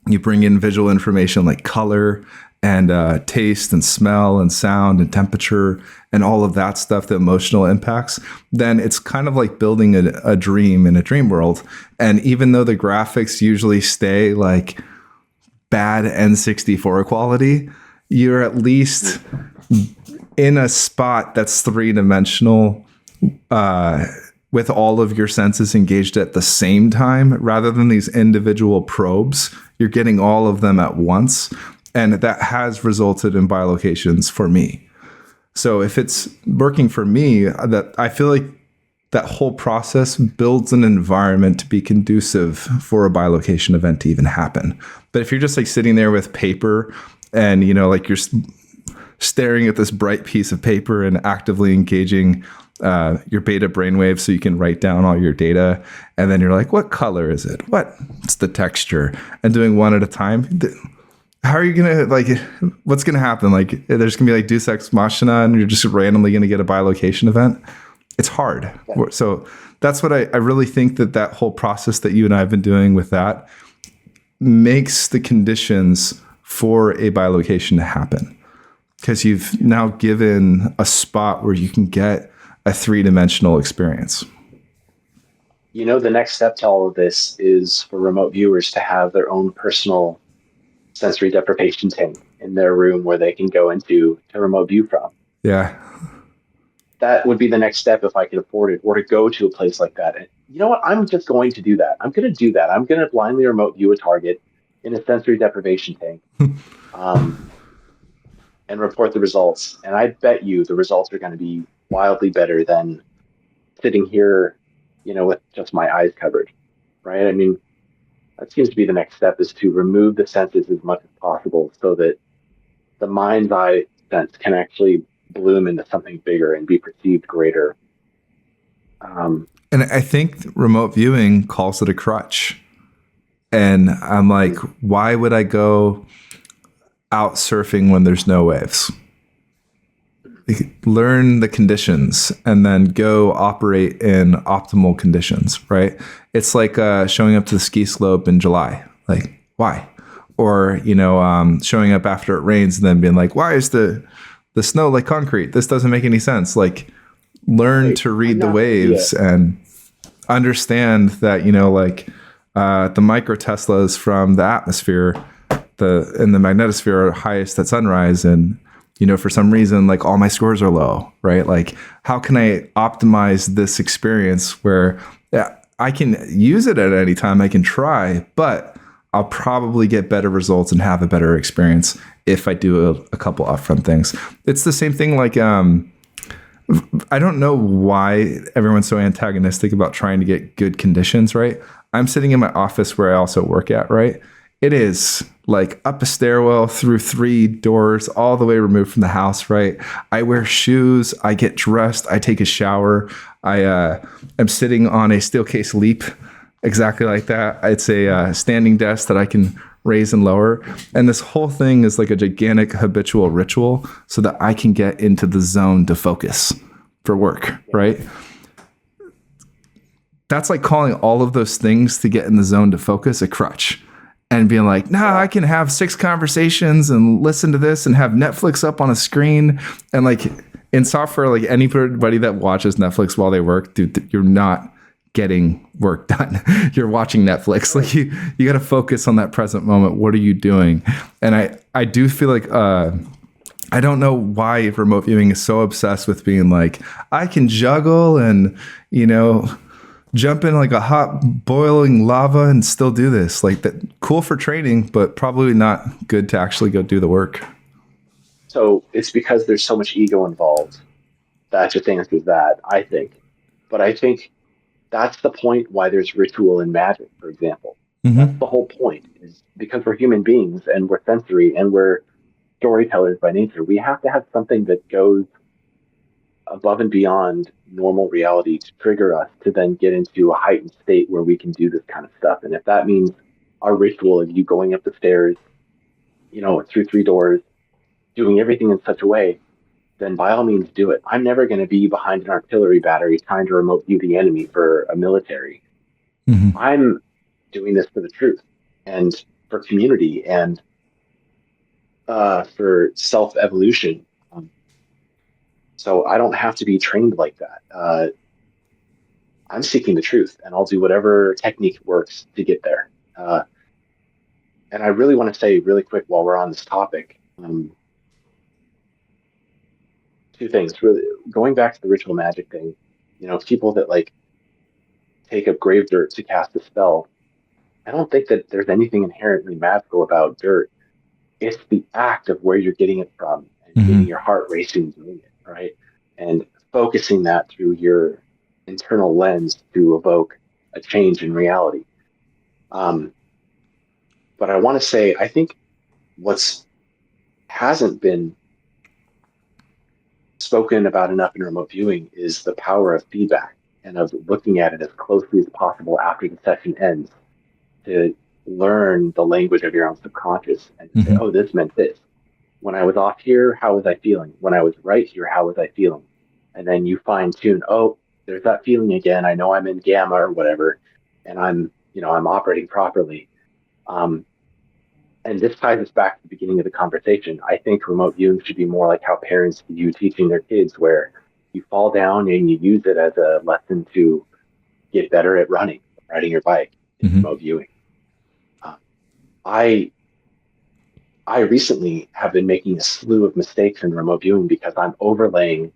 you bring in visual information like color and taste and smell and sound and temperature and all of that stuff, the emotional impacts, then it's kind of like building a dream in a dream world. And even though the graphics usually stay like bad N64 quality, you're at least in a spot that's three-dimensional with all of your senses engaged at the same time, rather than these individual probes. You're getting all of them at once. And that has resulted in bilocations for me. So if it's working for me, that I feel like that whole process builds an environment to be conducive for a bilocation event to even happen. But if you're just like sitting there with paper and, like you're staring at this bright piece of paper and actively engaging your beta brainwaves so you can write down all your data, and then you're like, what color is it? What's the texture? And doing one at a time, how are you going to, what's going to happen? Like, there's going to be like Deus Ex Machina and you're just randomly going to get a bilocation event. It's hard. Yeah. So that's what I really think that whole process that you and I have been doing with that makes the conditions for a bilocation to happen. Because you've now given a spot where you can get a three-dimensional experience. The next step to all of this is for remote viewers to have their own personal sensory deprivation tank in their room where they can go into to remote view from. Yeah. That would be the next step if I could afford it, or to go to a place like that. And you know what? I'm just going to do that. I'm going to do that. I'm going to blindly remote view a target in a sensory deprivation tank and report the results. And I bet you the results are going to be wildly better than sitting here, with just my eyes covered, right? I mean, that seems to be the next step, is to remove the senses as much as possible so that the mind's eye sense can actually bloom into something bigger and be perceived greater. Um, And I think remote viewing calls it a crutch. And I'm like, why would I go out surfing when there's no waves? Learn the conditions and then go operate in optimal conditions, right? It's like showing up to the ski slope in July. Like, why? Or, showing up after it rains and then being like, why is the snow like concrete? This doesn't make any sense. Like, learn to read the waves and understand that, the micro Teslas from the atmosphere, and the magnetosphere are highest at sunrise. And, for some reason, like all my scores are low, right? Like, how can I optimize this experience where I can use it at any time? I can try, but I'll probably get better results and have a better experience if I do a couple upfront things. It's the same thing. Like, I don't know why everyone's so antagonistic about trying to get good conditions, right? I'm sitting in my office where I also work at, right? It is like up a stairwell through 3 doors, all the way removed from the house, right? I wear shoes, I get dressed, I take a shower. I am sitting on a Steelcase Leap, exactly like that. It's a standing desk that I can raise and lower. And this whole thing is like a gigantic habitual ritual so that I can get into the zone to focus for work, right? That's like calling all of those things to get in the zone to focus a crutch and being like, nah, I can have 6 conversations and listen to this and have Netflix up on a screen. And like in software, like anybody that watches Netflix while they work, dude, you're not getting work done. You're watching Netflix. Like you got to focus on that present moment. What are you doing? And I do feel like, I don't know why remote viewing is so obsessed with being like, I can juggle and, jump in like a hot boiling lava and still do this. Like that, cool for training, but probably not good to actually go do the work. so it's because there's so much ego involved. That just answers that, I think. But I think that's the point why there's ritual in magic, for example. That's Mm-hmm. the whole point, is because we're human beings and we're sensory and we're storytellers by nature. We have to have something that goes above and beyond normal reality to trigger us to then get into a heightened state where we can do this kind of stuff. And if that means our ritual of you going up the stairs, through 3 doors, doing everything in such a way, then by all means do it. I'm never going to be behind an artillery battery trying to remote view the enemy for a military. Mm-hmm. I'm doing this for the truth and for community and for self evolution. So I don't have to be trained like that. I'm seeking the truth, and I'll do whatever technique works to get there. And I really want to say really quick while we're on this topic, 2 things. Really, going back to the ritual magic thing, people that like take up grave dirt to cast a spell. I don't think that there's anything inherently magical about dirt. It's the act of where you're getting it from and getting Mm-hmm. your heart racing doing it, right? And focusing that through your internal lens to evoke a change in reality. Um, but I want to say, I think what's hasn't been spoken about enough in remote viewing is the power of feedback and of looking at it as closely as possible after the session ends to learn the language of your own subconscious and to say, Mm-hmm. oh, this meant this. When I was off here, how was I feeling? When I was right here, how was I feeling? And then you fine tune, oh, there's that feeling again. I know I'm in gamma or whatever, and I'm operating properly. Um, and this ties us back to the beginning of the conversation. I think remote viewing should be more like how parents view teaching their kids, where you fall down and you use it as a lesson to get better at riding your bike in Mm-hmm. remote viewing. Uh, I I recently have been making a slew of mistakes in remote viewing because I'm overlaying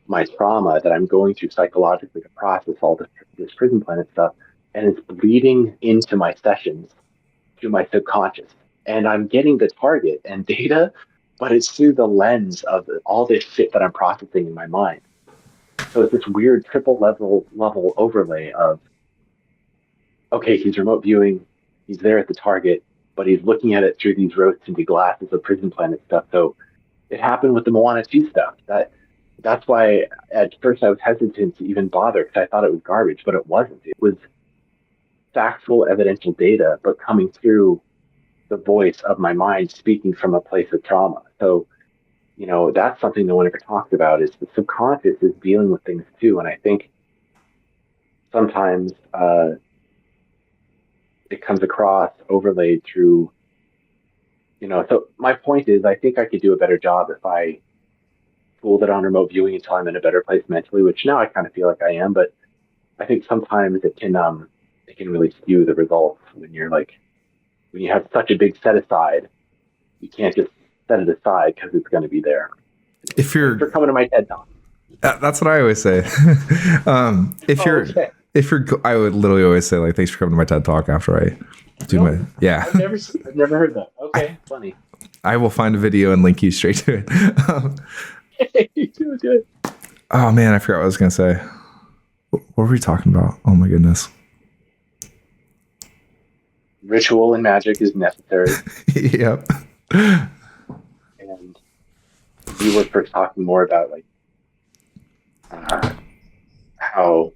my trauma that I'm going through psychologically to process all this prison planet stuff, and it's bleeding into my sessions to my subconscious. And I'm getting the target and data, but it's through the lens of all this shit that I'm processing in my mind. So it's this weird triple level overlay of, okay, he's remote viewing, He's there at the target, but he's looking at it through these rose-tinted glasses of Prison Planet stuff. So it happened with the Moana 2 stuff. That's why at first I was hesitant to even bother because I thought it was garbage, but it wasn't. It was factual, evidential data, but coming through the voice of my mind speaking from a place of trauma. So, that's something no one ever talks about is the subconscious is dealing with things too. And I think sometimes it comes across overlaid through, so my point is I think I could do a better job if I fooled it on remote viewing until I'm in a better place mentally, which now I kind of feel like I am, but I think sometimes it can really skew the results when you have such a big set aside, you can't just set it aside because it's going to be there. If you're coming to my TED Talk. That's what I always say. I would literally always say like, thanks for coming to my TED Talk after I do yeah. I've never heard that. Okay. Funny. I will find a video and link you straight to it. Do it. Oh man, I forgot what I was going to say. What were we talking about? Oh my goodness. Ritual and magic is necessary. Yep. And you were first talking more about like how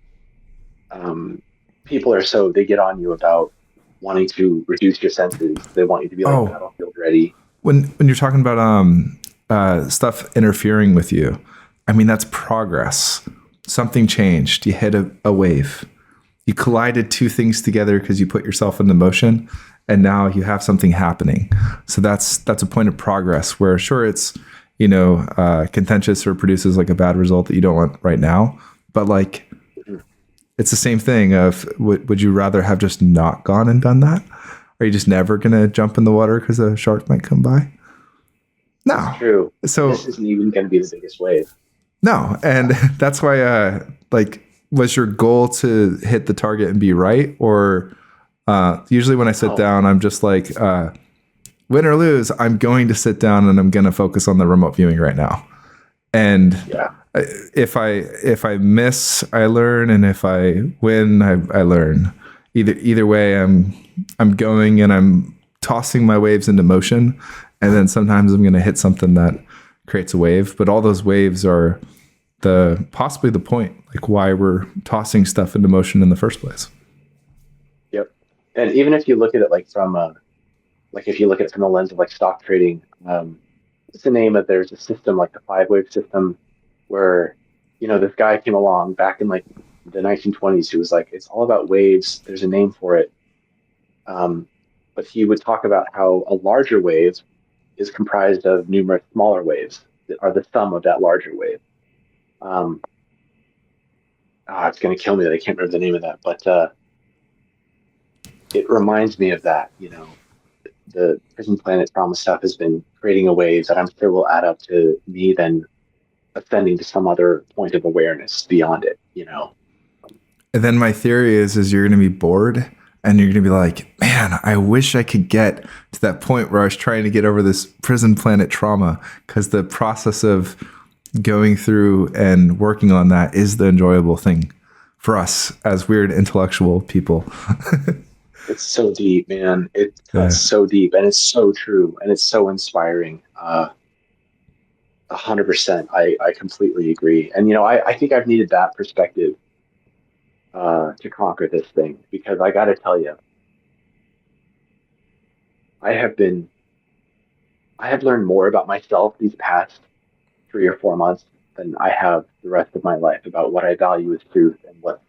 people they get on you about wanting to reduce your senses. They want you to be like battlefield ready. When you're talking about stuff interfering with you, I mean, that's progress. Something changed. You hit a wave. You collided two things together because you put yourself into motion, and now you have something happening. So that's a point of progress where sure it's, contentious or produces like a bad result that you don't want right now. But like, it's the same thing of would you rather have just not gone and done that? Are you just never going to jump in the water because a shark might come by? No. That's true. So this isn't even going to be the biggest wave. No. And that's why, was your goal to hit the target and be right? Or usually when I sit down, I'm just like, win or lose, I'm going to sit down and I'm going to focus on the remote viewing right now. And if I miss, I learn. And if I win, I learn. Either way, I'm going and I'm tossing my waves into motion. And then sometimes I'm going to hit something that creates a wave. But all those waves are possibly the point, like why we're tossing stuff into motion in the first place. Yep. And even if you look at it if you look at it from the lens of like stock trading, it's the name of, there's a system like the 5-wave system where, this guy came along back in like the 1920s who was like, it's all about waves. There's a name for it. But he would talk about how a larger wave is comprised of numerous smaller waves that are the sum of that larger wave. It's going to kill me that I can't remember the name of that, but it reminds me of that. The Prison Planet trauma stuff has been creating a wave that I'm sure will add up to me then ascending to some other point of awareness beyond it. And then my theory is you're going to be bored and you're going to be like, man, I wish I could get to that point where I was trying to get over this Prison Planet trauma, because the process of going through and working on that is the enjoyable thing for us as weird intellectual people. It's so deep, man. It's so deep, and it's so true, and it's so inspiring. 100%. I completely agree. And, I think I've needed that perspective to conquer this thing, because I got to tell you, I have learned more about myself these past 3 or 4 months than I have the rest of my life about what I value as truth and what's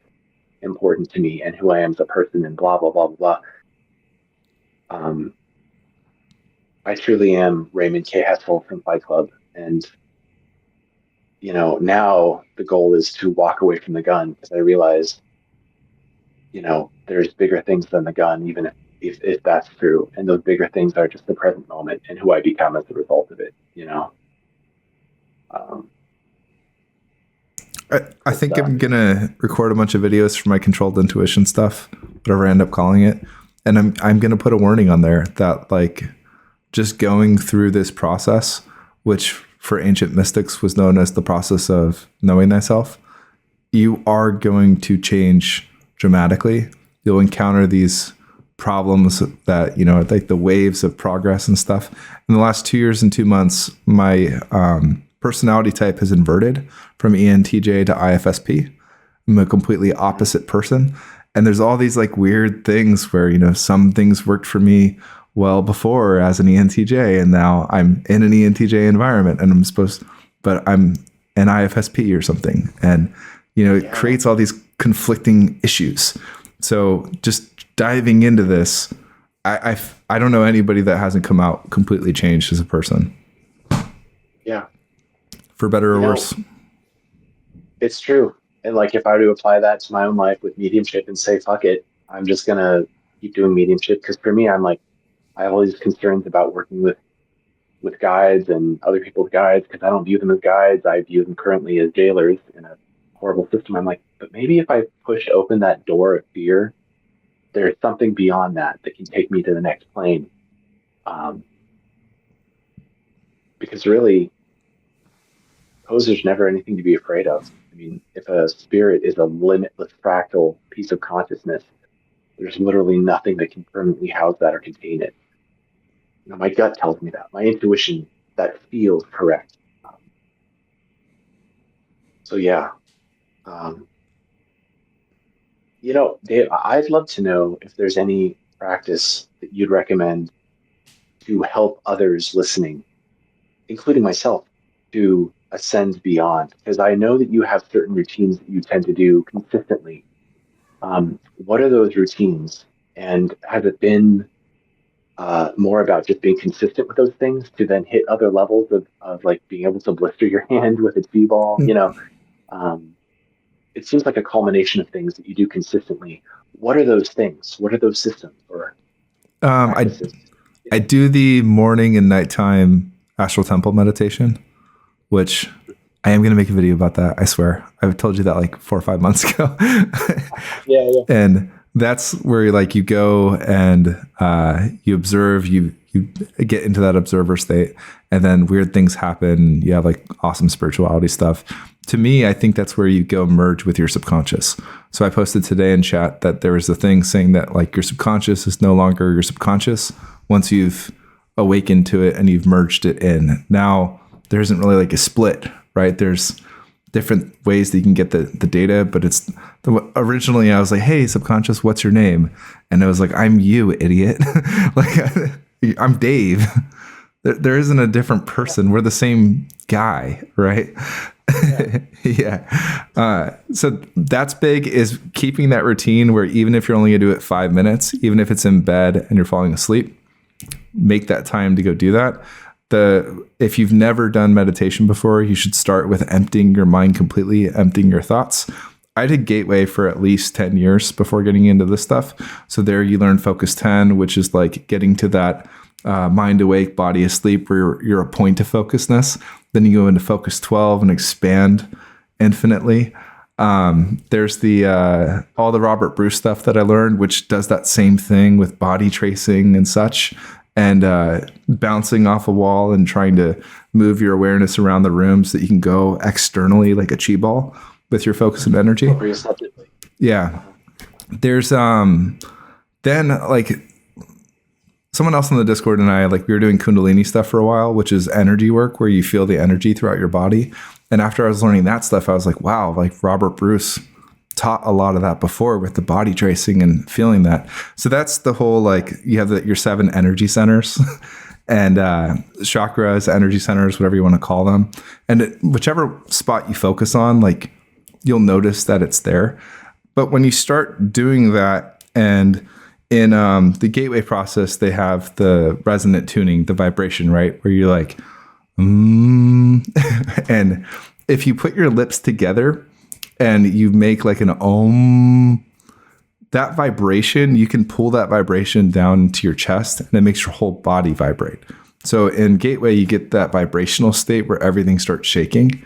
important to me and who I am as a person and blah, blah, blah, blah, blah. I truly am Raymond K. Hessel from Fight Club. And, now the goal is to walk away from the gun, because I realize, there's bigger things than the gun, even if that's true. And those bigger things are just the present moment and who I become as a result of it, I think I'm going to record a bunch of videos for my controlled intuition stuff, whatever I end up calling it. And I'm going to put a warning on there that like just going through this process, which for ancient mystics was known as the process of knowing thyself, you are going to change dramatically. You'll encounter these problems that, like the waves of progress and stuff. In the last 2 years and 2 months, my personality type has inverted from ENTJ to IFSP. I'm a completely opposite person. And there's all these like weird things where, some things worked for me well before as an ENTJ, and now I'm in an ENTJ environment and but I'm an IFSP or something. And, it creates all these conflicting issues. So just diving into this, I don't know anybody that hasn't come out completely changed as a person. Yeah. For better or worse. It's true. And like, if I were to apply that to my own life with mediumship and say, fuck it, I'm just going to keep doing mediumship. Because for me, I'm like, I have all these concerns about working with guides and other people's guides, because I don't view them as guides. I view them currently as jailers in a horrible system. I'm like, but maybe if I push open that door of fear, there's something beyond that can take me to the next plane. Because really, there's never anything to be afraid of. I mean, if a spirit is a limitless fractal piece of consciousness, there's literally nothing that can permanently house that or contain it. My gut tells me that. My intuition, that feels correct. So yeah. Dave, I'd love to know if there's any practice that you'd recommend to help others listening, including myself, to ascend beyond. Because I know that you have certain routines that you tend to do consistently. What are those routines? And has it been more about just being consistent with those things to then hit other levels of like being able to blister your hand with a T-ball? It seems like a culmination of things that you do consistently. What are those things? What are those systems or practices? I do the morning and nighttime astral temple meditation, which I am going to make a video about that. I swear. I've told you that like 4 or 5 months ago. Yeah. And that's where like you go and you observe, you get into that observer state, and then weird things happen. You have like awesome spirituality stuff. To me, I think that's where you go merge with your subconscious. So I posted today in chat that there was a thing saying that like your subconscious is no longer your subconscious once you've awakened to it and you've merged it in. Now there isn't really like a split, right? There's different ways that you can get the data, but originally I was like, hey, subconscious, what's your name? And I was like, I'm you, idiot. Like I'm Dave. There isn't a different person. We're the same guy, right? Yeah. So that's big, is keeping that routine where even if you're only gonna do it 5 minutes, even if it's in bed and you're falling asleep, make that time to go do that. If you've never done meditation before, you should start with emptying your mind completely, emptying your thoughts. I did Gateway for at least 10 years before getting into this stuff. So there you learn Focus 10, which is like getting to that mind awake, body asleep, where you're a point of focusness. Then you go into Focus 12 and expand infinitely. There's all the Robert Bruce stuff that I learned, which does that same thing with body tracing and such, and bouncing off a wall and trying to move your awareness around the room so that you can go externally like a chi ball with your focus and energy. Yeah. There's then like someone else in the Discord and I, like, we were doing Kundalini stuff for a while, which is energy work where you feel the energy throughout your body. And after I was learning that stuff, I was like, wow, like Robert Bruce taught a lot of that before with the body tracing and feeling that. So that's the whole, like, you have your 7 energy centers and chakras, energy centers, whatever you want to call them. And whichever spot you focus on, like, you'll notice that it's there. But when you start doing that, and in the gateway process, they have the resonant tuning, the vibration, right? Where you're like, and if you put your lips together and you make like an om, that vibration, you can pull that vibration down to your chest and it makes your whole body vibrate. So in gateway, you get that vibrational state where everything starts shaking,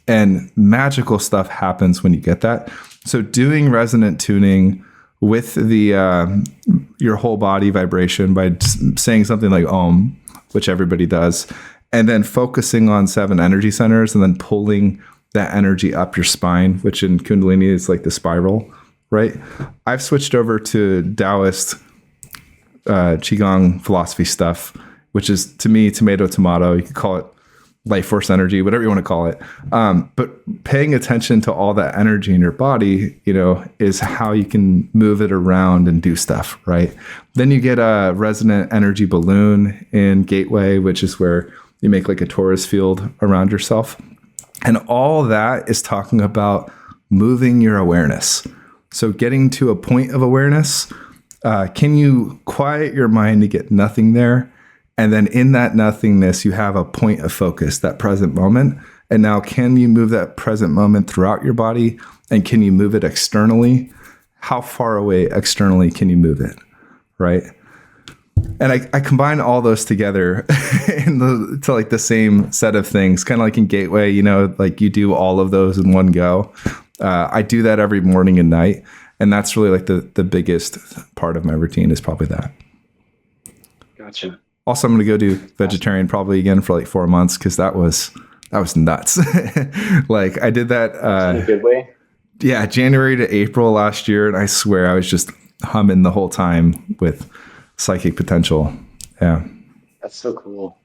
and magical stuff happens when you get that. So doing resonant tuning with the your whole body vibration by saying something like om, which everybody does, and then focusing on 7 energy centers and then pulling that energy up your spine, which in Kundalini is like the spiral, right? I've switched over to Taoist Qigong philosophy stuff, which is to me, tomato, tomato. You could call it life force energy, whatever you want to call it. But paying attention to all that energy in your body, is how you can move it around and do stuff, right? Then you get a resonant energy balloon in Gateway, which is where you make like a torus field around yourself. And all that is talking about moving your awareness. So getting to a point of awareness, can you quiet your mind to get nothing there? And then in that nothingness, you have a point of focus, that present moment. And now can you move that present moment throughout your body? And can you move it externally? How far away externally can you move it? Right? And I combine all those together to like the same set of things, kind of like in Gateway, like you do all of those in one go. I do that every morning and night. And that's really like the biggest part of my routine is probably that. Gotcha. Also, I'm going to go do vegetarian probably again for like 4 months because that was nuts. Like I did that in a good way. Yeah, January to April last year, and I swear I was just humming the whole time with psychic potential. Yeah, that's so cool.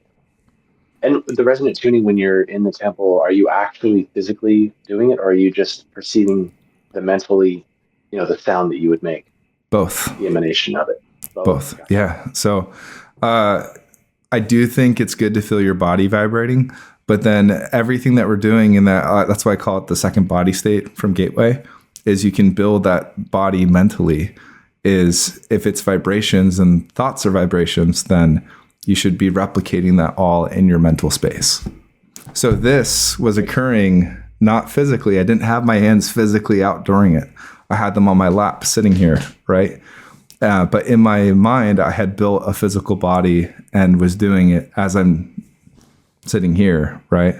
And the resonant tuning, when you're in the temple, are you actually physically doing it, or are you just perceiving the mentally, the sound that you would make? Both. The emanation of it. Both. Yeah. So. I do think it's good to feel your body vibrating, but then everything that we're doing in that, that's why I call it the second body state from Gateway, is you can build that body mentally. Is if it's vibrations and thoughts are vibrations, then you should be replicating that all in your mental space. So this was occurring not physically. I didn't have my hands physically out during it. I had them on my lap sitting here, right? But in my mind, I had built a physical body and was doing it as I'm sitting here, right?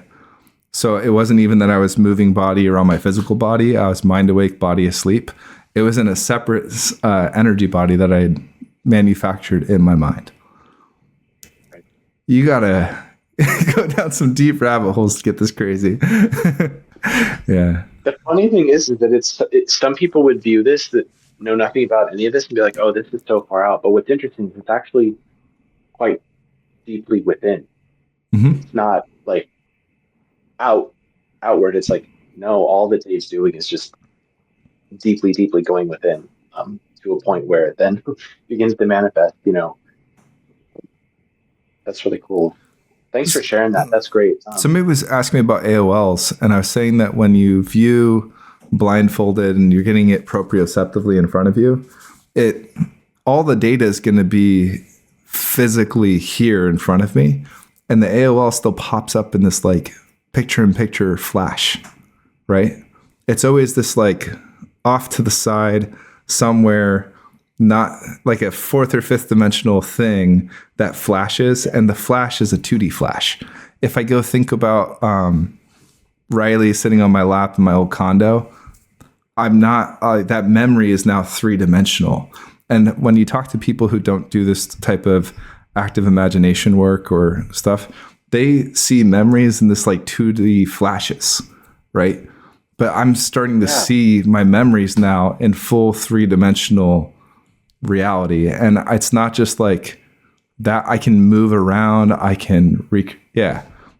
So it wasn't even that I was moving body around my physical body. I was mind awake, body asleep. It was in a separate energy body that I had manufactured in my mind. You got to go down some deep rabbit holes to get this crazy. Yeah. The funny thing is that some people would view this that know nothing about any of this and be like, oh, this is so far out. But what's interesting is it's actually quite deeply within. Mm-hmm. It's not like outward. It's like, no, all that Dave's doing is just deeply, deeply going within to a point where it then begins to manifest, That's really cool. Thanks for sharing that. That's great. Somebody was asking me about AOLs, and I was saying that when you view blindfolded and you're getting it proprioceptively in front of you, all the data is going to be physically here in front of me, and the AOL still pops up in this like picture-in-picture flash, right? It's always this like off to the side somewhere, not like a fourth or fifth dimensional thing that flashes, and the flash is a 2D flash. If I go think about Riley sitting on my lap in my old condo, I'm not, that memory is now 3-dimensional. And when you talk to people who don't do this type of active imagination work or stuff, they see memories in this like 2D flashes, right? But I'm starting to see my memories now in full 3-dimensional reality. And it's not just like that. I can move around. I can,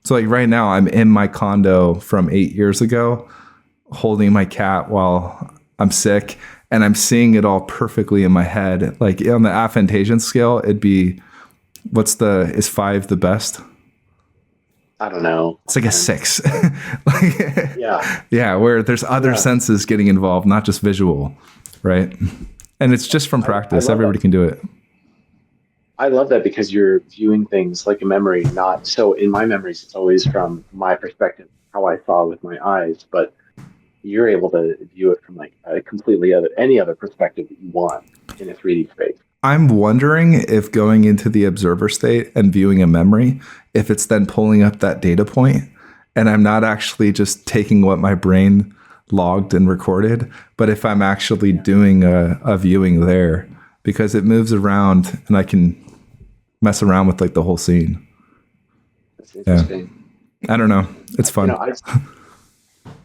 So like right now I'm in my condo from 8 years ago, holding my cat while I'm sick, and I'm seeing it all perfectly in my head. Like on the aphantasia scale, it'd be, is 5 the best? I don't know. It's like a 6. Yeah, where there's other senses getting involved, not just visual, right? And it's just from practice. Everybody can do it. I love that because you're viewing things like a memory, not so in my memories, it's always from my perspective, how I saw with my eyes, but you're able to view it from like a completely any other perspective that you want in a 3D space. I'm wondering if going into the observer state and viewing a memory, if it's then pulling up that data point and I'm not actually just taking what my brain logged and recorded, but if I'm actually doing a viewing there, because it moves around and I can mess around with like the whole scene. That's interesting. Yeah. I don't know. It's fun.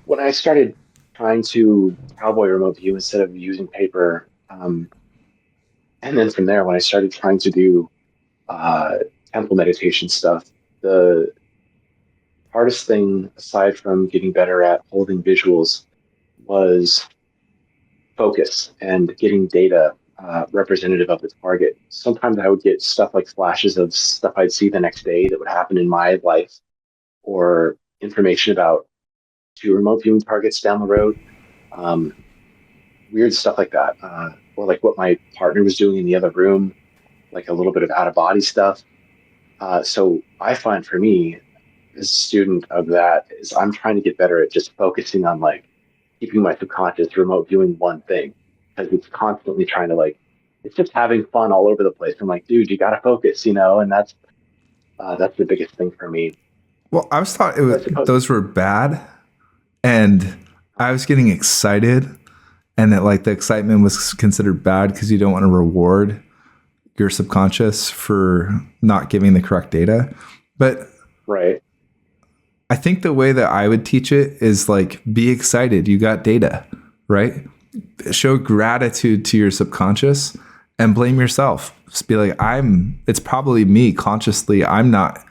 When I started trying to cowboy remote view instead of using paper, And then from there, when I started trying to do uh, temple meditation stuff, the hardest thing, aside from getting better at holding visuals, was focus and getting data representative of the target. Sometimes I would get stuff like flashes of stuff I'd see the next day that would happen in my life, or information about two remote viewing targets down the road. Um, Weird stuff like that, or like what my partner was doing in the other room, like a little bit of out of body stuff. So I find for me, as a student of that, is I'm trying to get better at just focusing on like keeping my subconscious remote viewing one thing, because it's constantly trying to like, it's just having fun all over the place. I'm like, dude, you got to focus, and that's the biggest thing for me. Well, I was thought So I suppose, those were bad, and I was getting excited, and that like the excitement was considered bad because you don't want to reward your subconscious for not giving the correct data. But right, I think the way that I would teach it is like, be excited. You got data, right? Show gratitude to your subconscious and blame yourself. Just be like, it's probably me consciously. I'm not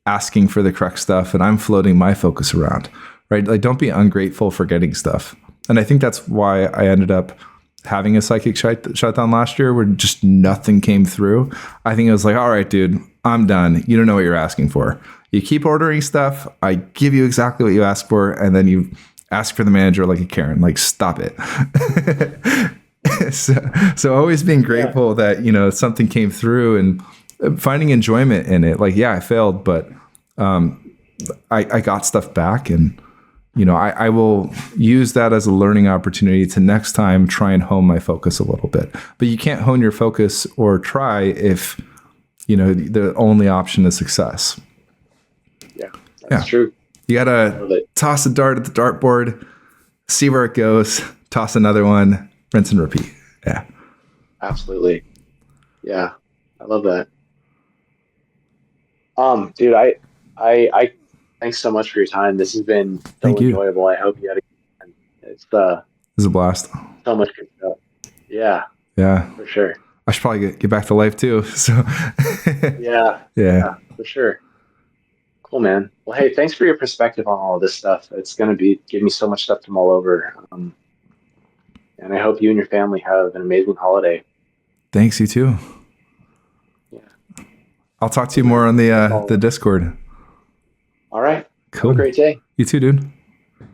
asking for the correct stuff and I'm floating my focus around, right? Like, don't be ungrateful for getting stuff. And I think that's why I ended up having a psychic shutdown last year where just nothing came through. I think it was like, all right, dude, I'm done. You don't know what you're asking for. You keep ordering stuff. I give you exactly what you ask for. And then you ask for the manager like a Karen, like, stop it. so always being grateful that, something came through and finding enjoyment in it. Like, yeah, I failed, but I got stuff back, and I will use that as a learning opportunity to next time try and hone my focus a little bit. But you can't hone your focus or try if the only option is success. Yeah, that's true. You gotta toss a dart at the dartboard, see where it goes, toss another one, rinse and repeat. Yeah, Absolutely. Yeah, I love that. Dude, I thanks so much for your time. This has been so thank you. It enjoyable. I hope you had a it's was a blast. so much good stuff. Yeah, Yeah, for sure. I should probably get back to life too. So Yeah, yeah, yeah, for sure. Cool, man. Well, hey, thanks for your perspective on all of this stuff. It's gonna be give me so much stuff to mull over. And I hope you and your family have an amazing holiday. thanks, you too. Yeah. I'll talk to you more on the Discord. All right. Have a Cool. great day. You too, dude.